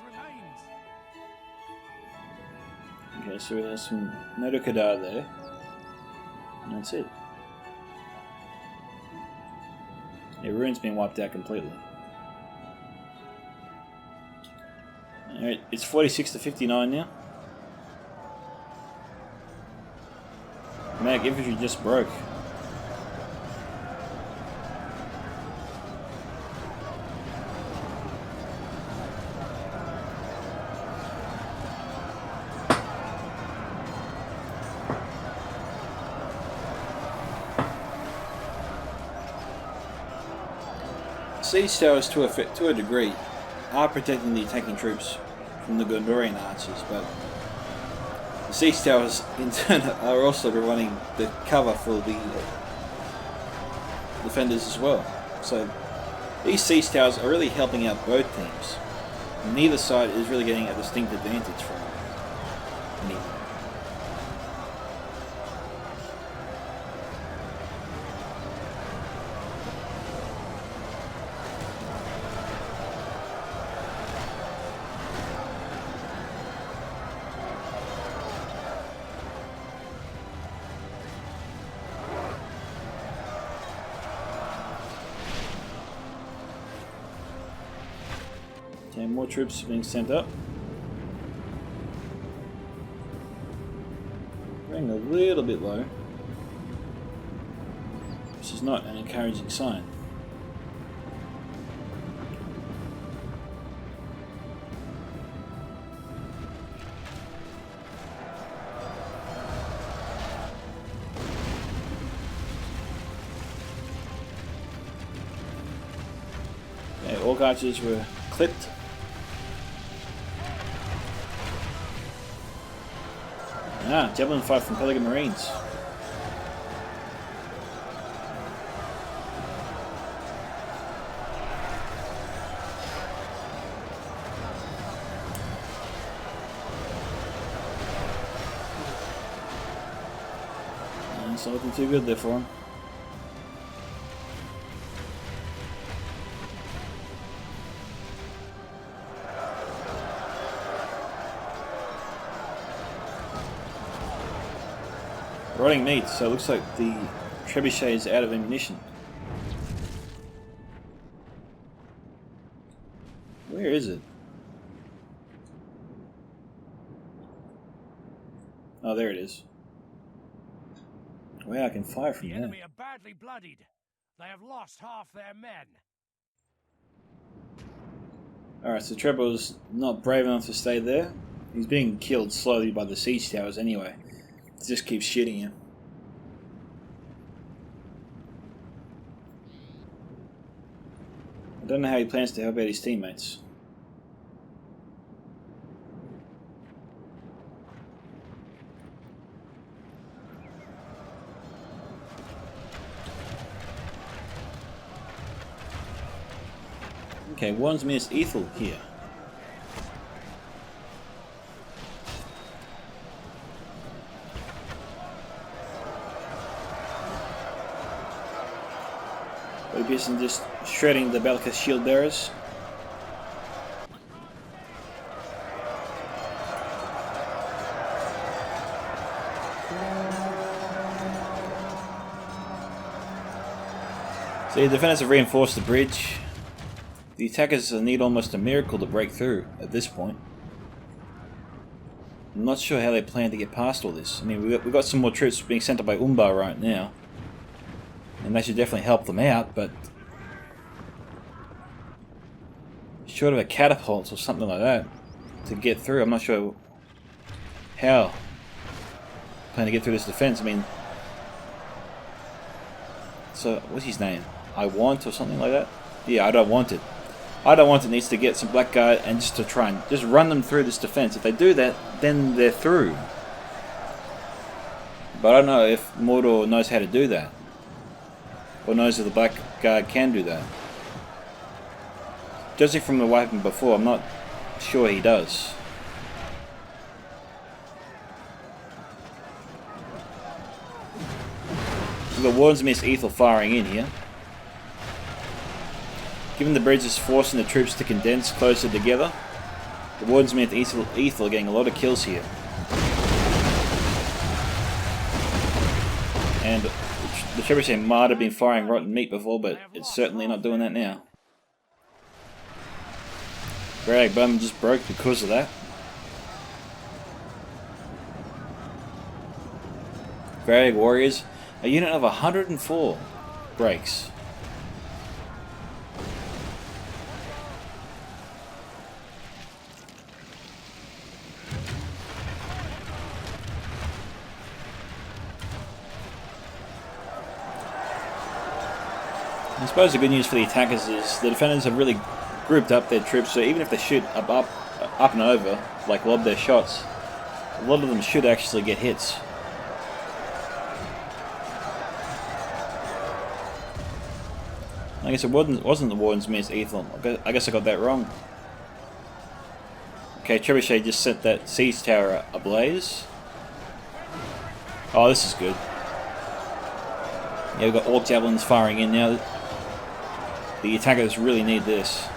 Remains. Okay, so there's some Nodokadar there. And that's it. Yeah, Ruin's been wiped out completely. Alright, it's 46 to 59 now. Mag infantry just broke. Siege towers, to a degree, are protecting the attacking troops from the Gondorian archers, but the siege towers in turn are also providing the cover for the defenders as well. So these siege towers are really helping out both teams. Neither side is really getting a distinct advantage from anything. Okay, more troops being sent up. Running a little bit low, which is not an encouraging sign. Okay, Orc archers were clipped. Ah, javelin fire from Pelican Marines. It's not looking too good there for him. Rotting meat, so it looks like the trebuchet is out of ammunition. Where is it? Oh, there it is. Wow, I can fire from The there. enemy are badly bloodied. They have lost half their men. Alright, so Trevor's not brave enough to stay there. He's being killed slowly by the siege towers anyway. It just keeps shooting him. I don't know how he plans to help out his teammates. Okay, one's missed Ethel here. But Pearson just shredding the Bellicus shield bearers. So the defenders have reinforced the bridge. The attackers need almost a miracle to break through at this point. I'm not sure how they plan to get past all this. I mean, we've got some more troops being sent up by Umbar right now. And they should definitely help them out, but... short of a catapult or something like that to get through, I'm not sure how they plan to get through this defense. I mean... so, what's his name? I want or something like that? Yeah, I don't want it. I don't want it needs to get some Blackguard and just to try and just run them through this defense. If they do that, then they're through. But I don't know if Mordor knows how to do that. Or knows if the Blackguard can do that. Judging from the weapon before, I'm not sure he does. We've got Warden's Mist Ethel firing in here. Given the bridge is forcing the troops to condense closer together, the Warden's Mist Ethel are getting a lot of kills here. And the trebuchet might have been firing rotten meat before, but it's certainly not doing that now. Greg Bowman just broke because of that. Greg Warriors, a unit of 104 breaks. I suppose the good news for the attackers is the defenders have really grouped up their troops, so even if they shoot up and over, like lob their shots, a lot of them should actually get hits. I guess it wasn't the Warden's Mist Ethel. I guess I got that wrong. Okay, Trebuchet just set that siege tower ablaze. Oh, this is good. Yeah, we've got Orc Javelins firing in now. The attackers really need this.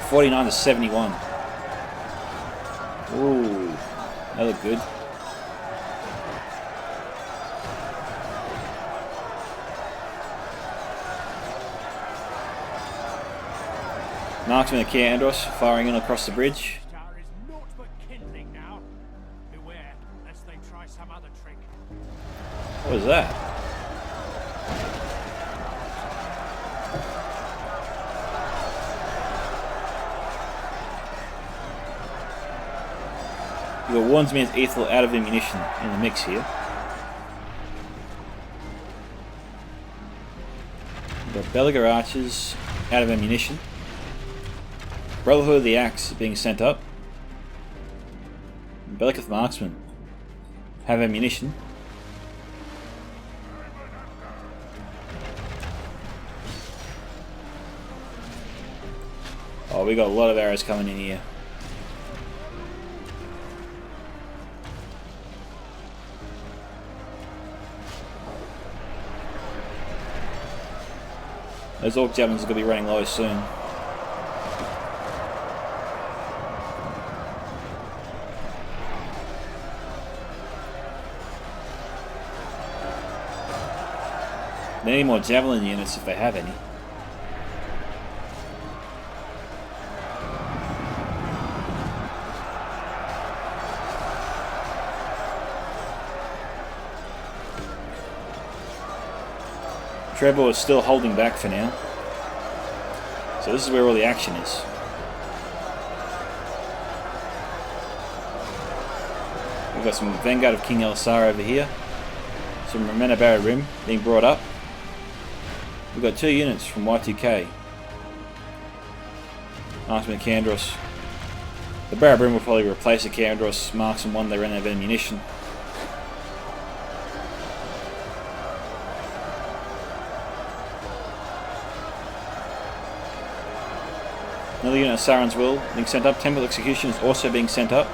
49 to 71. Ooh, that looked good. Marksman of Kier Andros firing in across the bridge. Tower is naught but kindling now. Beware, lest they try some other trick. What is that? You got Warden's Mist Ethel out of ammunition in the mix here. We've got Belagar Archers out of ammunition. Brotherhood of the Axe being sent up. Bellicate marksmen have ammunition. Oh, we got a lot of arrows coming in here. Those orc javelins are going to be running low soon. They need more javelin units if they have any. Trevor is still holding back for now. So this is where all the action is. We've got some Vanguard of King Elsar over here. Some Romana Barrow Rim being brought up. We've got 2 units from Y2K. Marksman Candros. The Barrow Rim will probably replace the Candros Marksman one, they ran out of ammunition. Another unit of Sauron's Will being sent up. Temple Execution is also being sent up.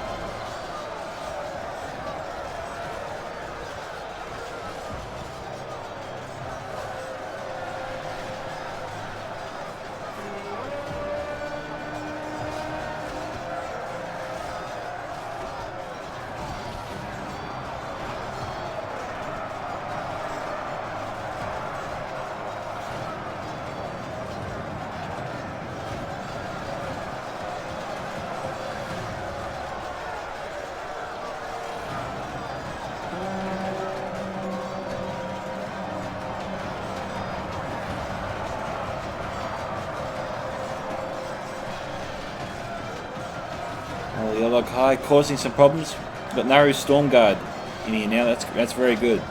The Yolog High causing some problems. We've got Naru Storm Guard in here now. That's very good.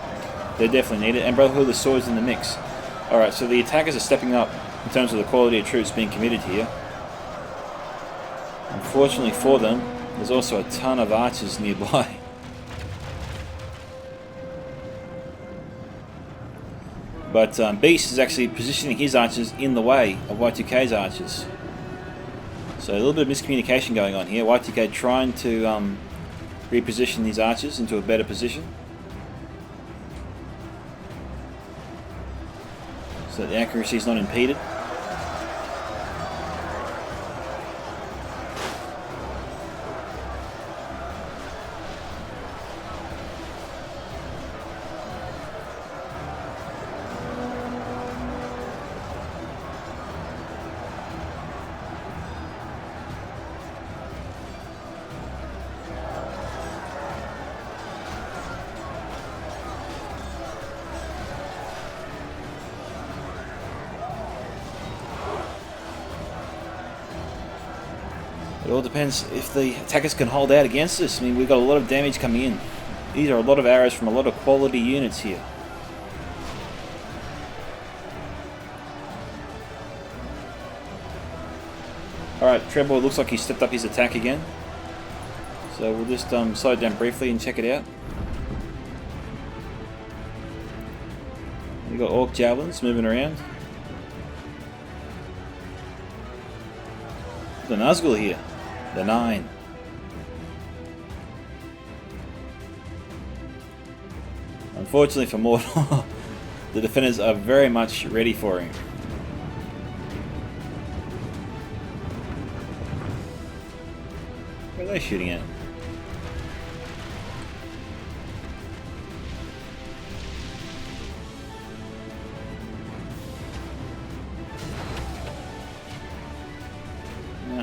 They definitely need it. And Brotherhood of the Swords in the mix. Alright, so the attackers are stepping up in terms of the quality of troops being committed here. Unfortunately for them, there's also a ton of archers nearby. But Beast is actually positioning his archers in the way of Y2K's archers. So a little bit of miscommunication going on here. Y2K trying to reposition these archers into a better position, so that the accuracy is not impeded. It all depends if the attackers can hold out against us. I mean, we've got a lot of damage coming in. These are a lot of arrows from a lot of quality units here. Alright, Trebor looks like he stepped up his attack again. So we'll just slow it down briefly and check it out. We've got Orc Javelins moving around. We've got an Osgiliath here. The 9. Unfortunately for Mordor, the defenders are very much ready for him. Where are they shooting at?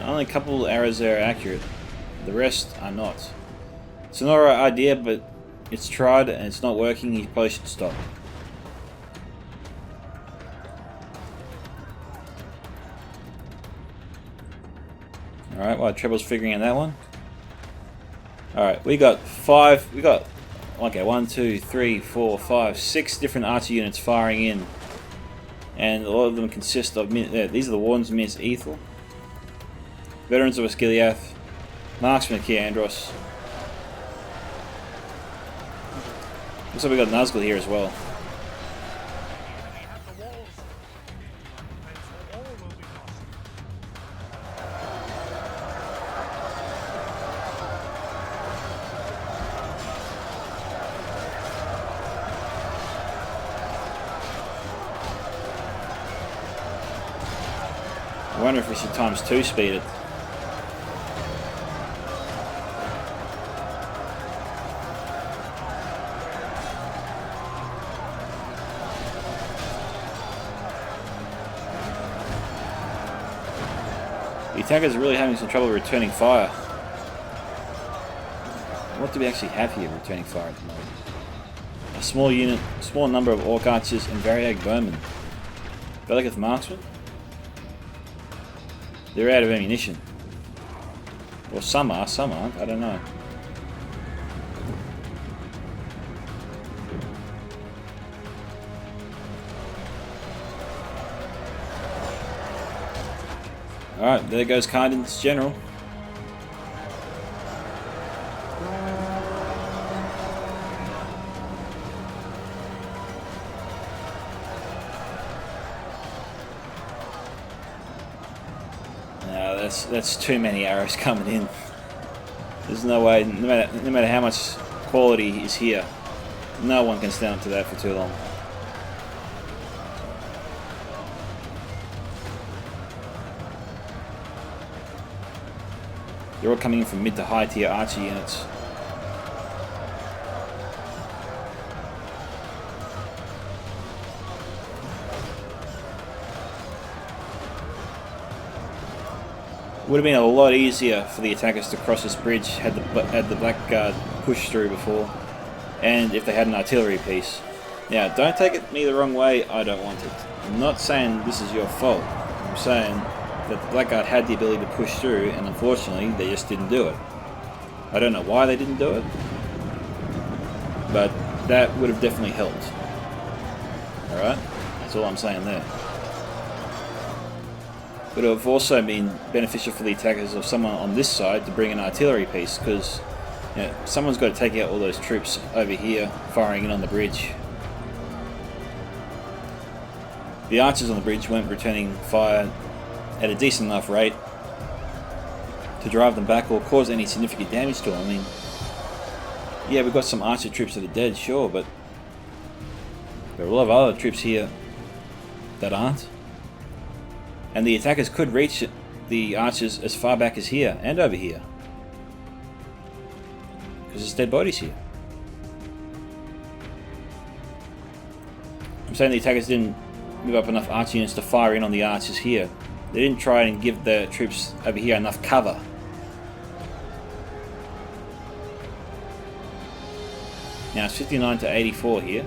Only a couple arrows there are accurate. The rest are not. It's not an idea, but it's tried and it's not working. You probably should stop. Alright, while Treble's figuring out that one. Alright, we got 5. We got, okay, 1, 2, 3, 4, 5, 6 different archer units firing in. And a lot of them consist of, these are the Wardens of Minas Ithil. Veterans of Osgiliath, Marksmen of Kiandros, Looks like we got an Osgiliath here as well. Have the walls. Defense all will be lost. I wonder if we should times 2 speed it. The attackers are really having some trouble returning fire. What do we actually have here returning fire at the moment? A small unit, small number of Orc Archers and Variag Bowmen. Belgath Marksmen? They're out of ammunition. Well, some are, some aren't, I don't know. Alright, there goes Cardin's General. No, that's too many arrows coming in. There's no way, no matter how much quality is here, no one can stand up to that for too long. They're all coming in from mid to high tier archer units. Would have been a lot easier for the attackers to cross this bridge had the Blackguard pushed through before, and if they had an artillery piece. Now, don't take me the wrong way, I don't want it. I'm not saying this is your fault. I'm saying that the Blackguard had the ability to push through, and unfortunately, they just didn't do it. I don't know why they didn't do it, but that would have definitely helped. Alright? That's all I'm saying there. But it would have also been beneficial for the attackers of someone on this side to bring an artillery piece, because someone's got to take out all those troops over here firing in on the bridge. The archers on the bridge weren't returning fire at a decent enough rate to drive them back or cause any significant damage to them. I mean, yeah, we've got some archer troops that are dead, sure, but there are a lot of other troops here that aren't. And the attackers could reach the archers as far back as here and over here, because there's dead bodies here. I'm saying the attackers didn't move up enough archer units to fire in on the archers here. They didn't try and give the troops over here enough cover. Now it's 59 to 84 here.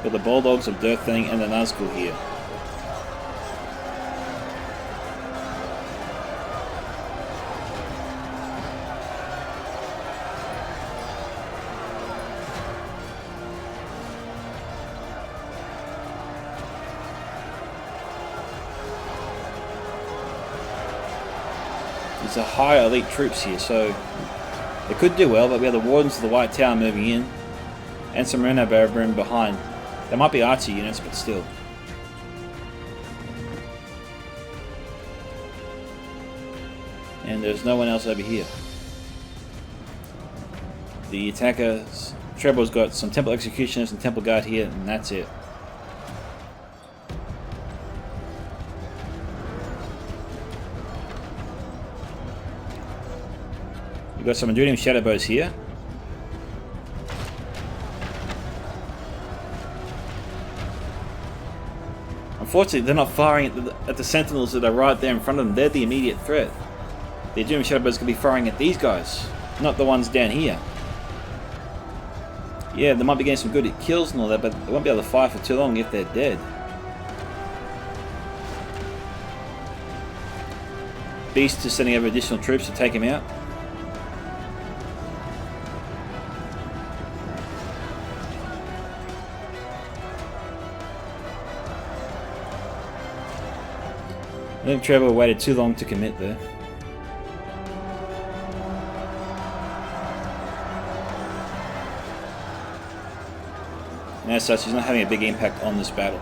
Got the Bulldogs of Dirthang and the Nazgul here. There's a high elite troops here, so they could do well, but we have the Wardens of the White Tower moving in, and some Rena Barabrim behind. There might be archer units, but still. And there's no one else over here. The attackers, Treble's got some Temple Executioners and Temple Guard here, and that's it. We've got some Endurium Shadowbows here. Unfortunately, they're not firing at the Sentinels that are right there in front of them. They're the immediate threat. The Endurium Shadowbows could be firing at these guys, not the ones down here. Yeah, they might be getting some good kills and all that, but they won't be able to fire for too long if they're dead. Beast is sending over additional troops to take him out. I think Trevor waited too long to commit there. And as such, he's not having a big impact on this battle.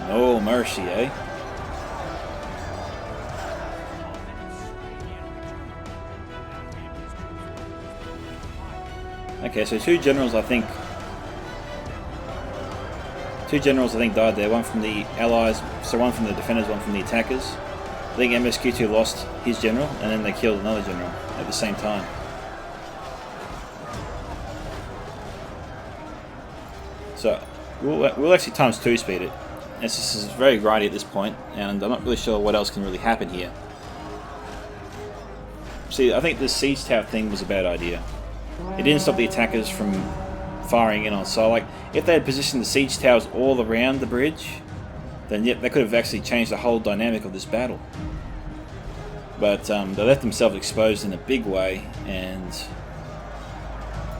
No mercy, eh? Okay, so two generals I think died there. One from the allies, so one from the defenders, one from the attackers. I think MSQ2 lost his general, and then they killed another general at the same time. So we'll actually times 2 speed it. As this is very grindy at this point, and I'm not really sure what else can really happen here. See, I think this siege tower thing was a bad idea. It didn't stop the attackers from firing in on. So, like, if they had positioned the siege towers all around the bridge, then yep, they could have actually changed the whole dynamic of this battle. But they left themselves exposed in a big way, and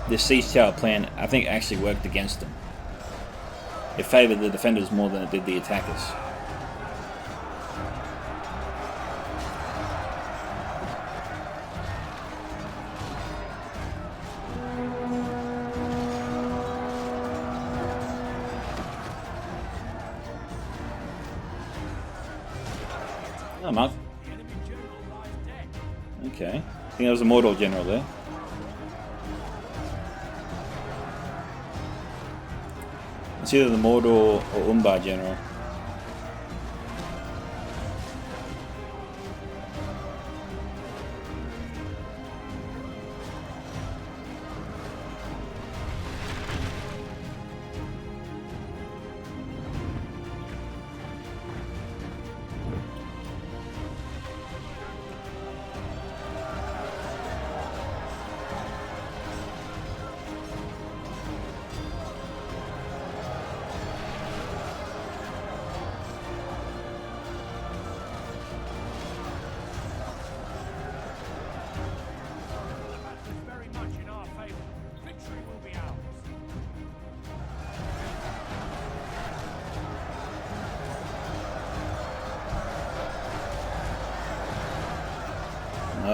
this siege tower plan, I think, actually worked against them. It favoured the defenders more than it did the attackers. Oh, Mark. Okay. I think that was a Mordor general there. It's either the Mordor or Umbar general.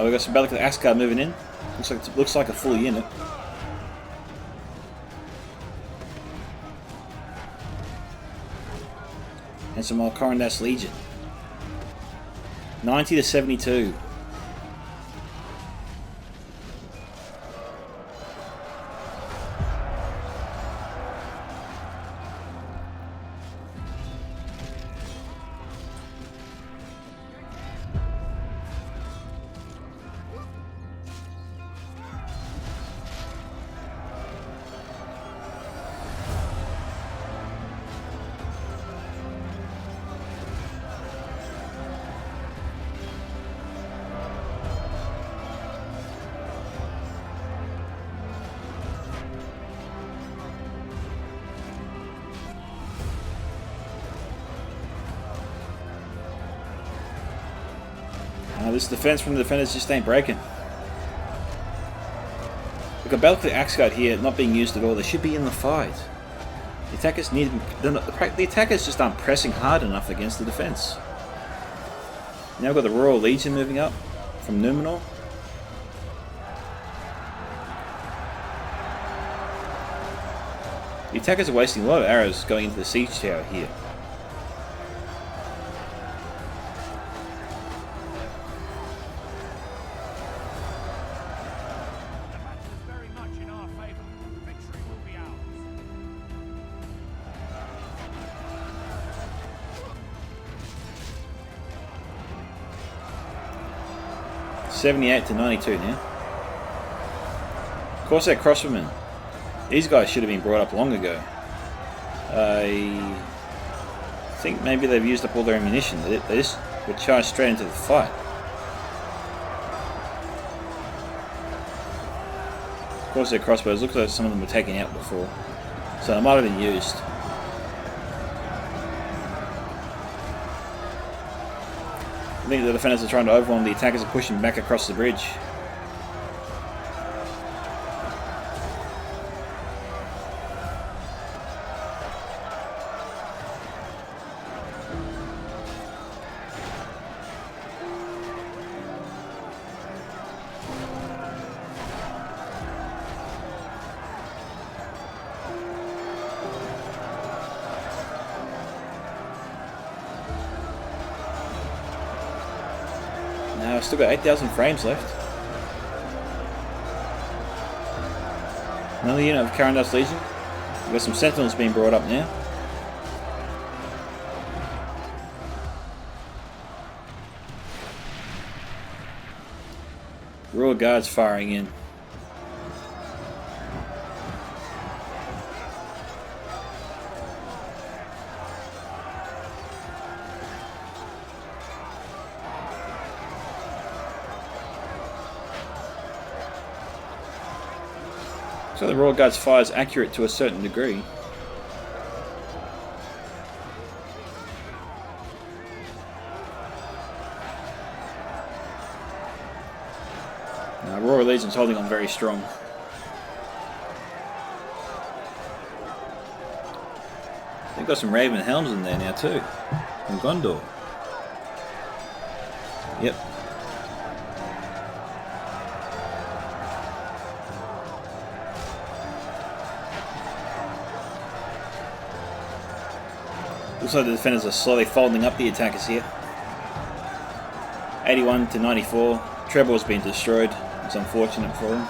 We've got some Balic Asgard moving in. Looks like a full unit. And some more Corondas Legion. 90 to 72. This defense from the defenders just ain't breaking. Look, a Balic Asgard here not being used at all. They should be in the fight. The attackers the attackers just aren't pressing hard enough against the defense. Now we've got the Royal Legion moving up from Numenor. The attackers are wasting a lot of arrows going into the siege tower here. $78 to 92 now. Of course, that crossbowmen. These guys should have been brought up long ago. I think maybe they've used up all their ammunition. They just were charged straight into the fight. course, their crossbows. Looks like some of them were taken out before, so they might have been used. I think the defenders are trying to overwhelm the attackers and push them back across the bridge. Now I've still got 8,000 frames left. Another unit of Karandar's Legion. We've got some sentinels being brought up now. Royal Guards firing in. So the Royal Guard's fire is accurate to a certain degree. Now, Royal Legion's holding on very strong. They've got some Raven Helms in there now too, from Gondor. Yep. Looks like the defenders are slowly folding up the attackers here. 81 to 94. Treble's been destroyed. It's unfortunate for them.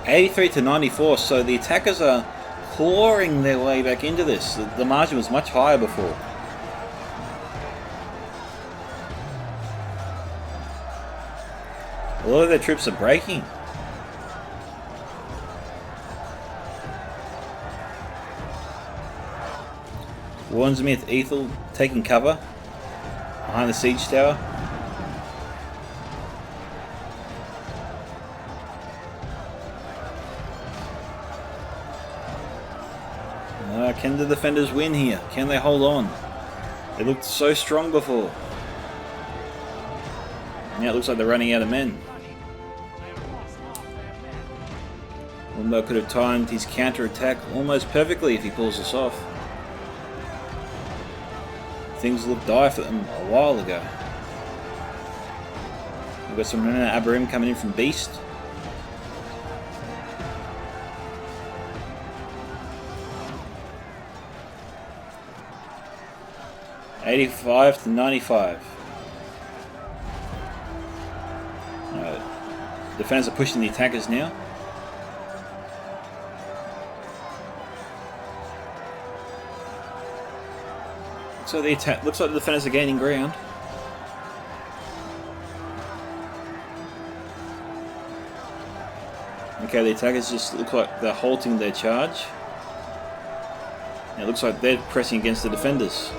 $83 to 94, so the attackers are clawing their way back into this. The margin was much higher before. A lot of their troops are breaking. Warnsmith Ethel taking cover behind the siege tower. Can the defenders win here? Can they hold on? They looked so strong before. Now it looks like they're running out of men. Wombo could have timed his counter-attack almost perfectly if he pulls this off. Things looked dire for them a while ago. We've got some Remnant Abarim coming in from Beast. $85 to 95. Defenders are pushing the attackers now. So the attack looks like the defenders are gaining ground. Okay, the attackers just look like they're halting their charge. And it looks like they're pressing against the defenders.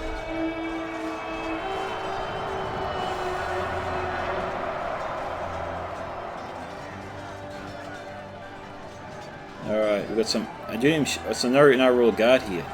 Alright, we've got some no Royal Guard here.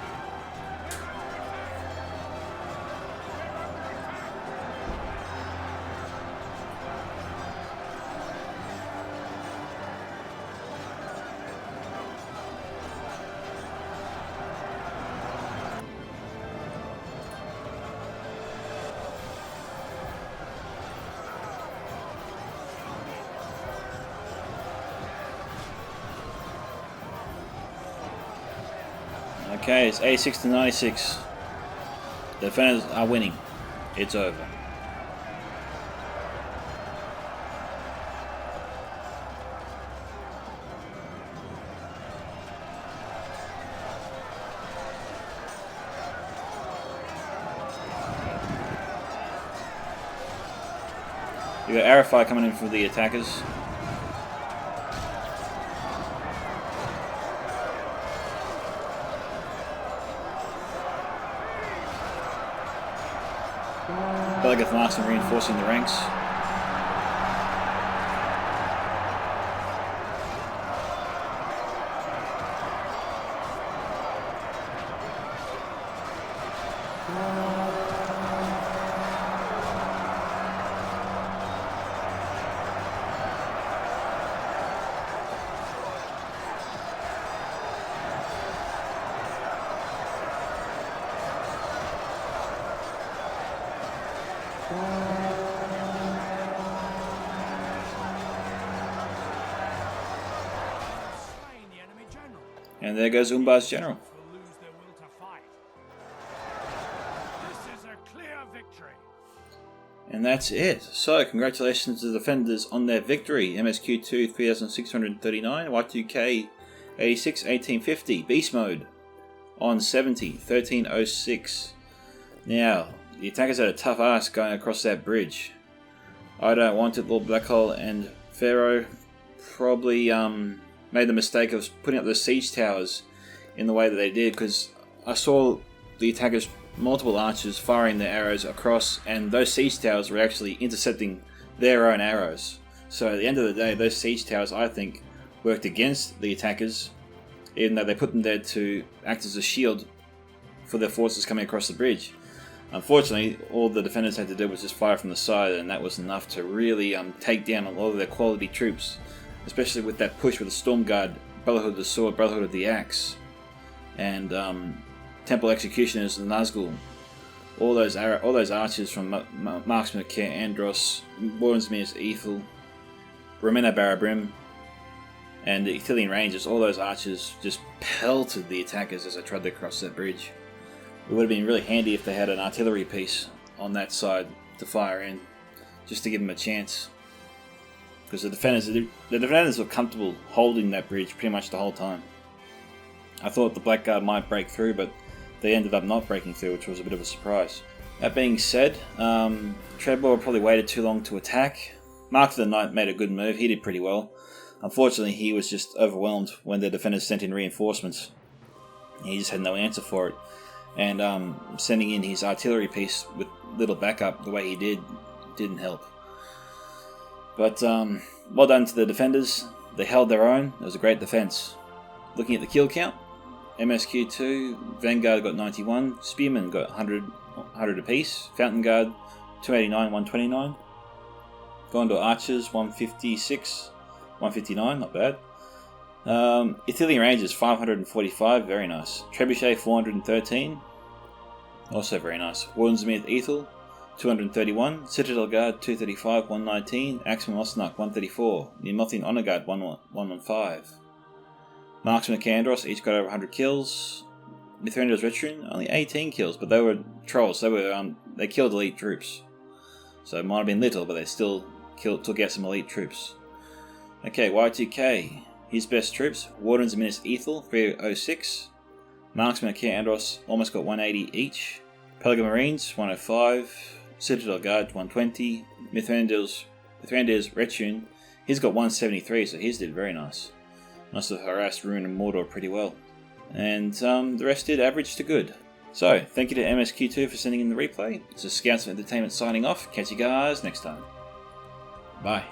Okay, it's 86 to 96. The defenders are winning. It's over. We got arrow fire coming in for the attackers. Belagath marksmen reinforcing the ranks. Slain the enemy general. And there goes Umbar's general. Will lose their will to fight. This is a clear victory. And that's it. So, congratulations to the defenders on their victory. MSQ2 3639, Y2K 86 1850, Beast Mode on 70 1306. Now, the attackers had a tough ask going across that bridge. I don't want it. Lord Blackhole and Pharaoh probably made the mistake of putting up the siege towers in the way that they did, because I saw the attackers, multiple archers, firing their arrows across, and those siege towers were actually intercepting their own arrows. So at the end of the day, those siege towers, I think, worked against the attackers, even though they put them there to act as a shield for their forces coming across the bridge. Unfortunately, all the defenders had to do was just fire from the side, and that was enough to really take down a lot of their quality troops, especially with that push with the Storm Guard, Brotherhood of the Sword, Brotherhood of the Axe, and Temple Executioners and Nazgul. All those archers from Marksman of Care, Andros, Bornsmir's Ethel, Romena Barabrim, and the Ithilien Rangers, all those archers just pelted the attackers as they tried to cross that bridge. It would have been really handy if they had an artillery piece on that side to fire in, just to give them a chance. Because the defenders were comfortable holding that bridge pretty much the whole time. I thought the Blackguard might break through, but they ended up not breaking through, which was a bit of a surprise. That being said, Treadwell probably waited too long to attack. Mark of the Knight made a good move, he did pretty well. Unfortunately, he was just overwhelmed when the defenders sent in reinforcements. He just had no answer for it. And sending in his artillery piece with little backup the way he did didn't help. But well done to the defenders. They held their own. It was a great defense. Looking at the kill count, MSQ2, Vanguard got 91, Spearmen got 100 apiece, Fountain Guard 289, 129, Gondor Archers 156, 159, not bad. Ithilien Rangers 545, very nice. Trebuchet 413, also very nice. Wardensmith Ethel 231, Citadel Guard 235, 119, Axeman Osnak 134, Neomothian Honor Guard 115. Marksman of Andros each got over 100 kills. Mithrandel's Veteran only 18 kills, but they were trolls. They killed elite troops, so it might have been little, but they still took out some elite troops. Okay, Y2K. His best troops, Wardens of Minas Ethel, 306. Marksmen of Andros almost got 180 each. Pelican Marines, 105. Citadel Guard, 120. Mithrandel's Retune, he's got 173, so his did very nice. Must have harassed Ruin and Mordor pretty well. And the rest did average to good. So, thank you to MSQ2 for sending in the replay. This is Scouts of Entertainment signing off. Catch you guys next time. Bye.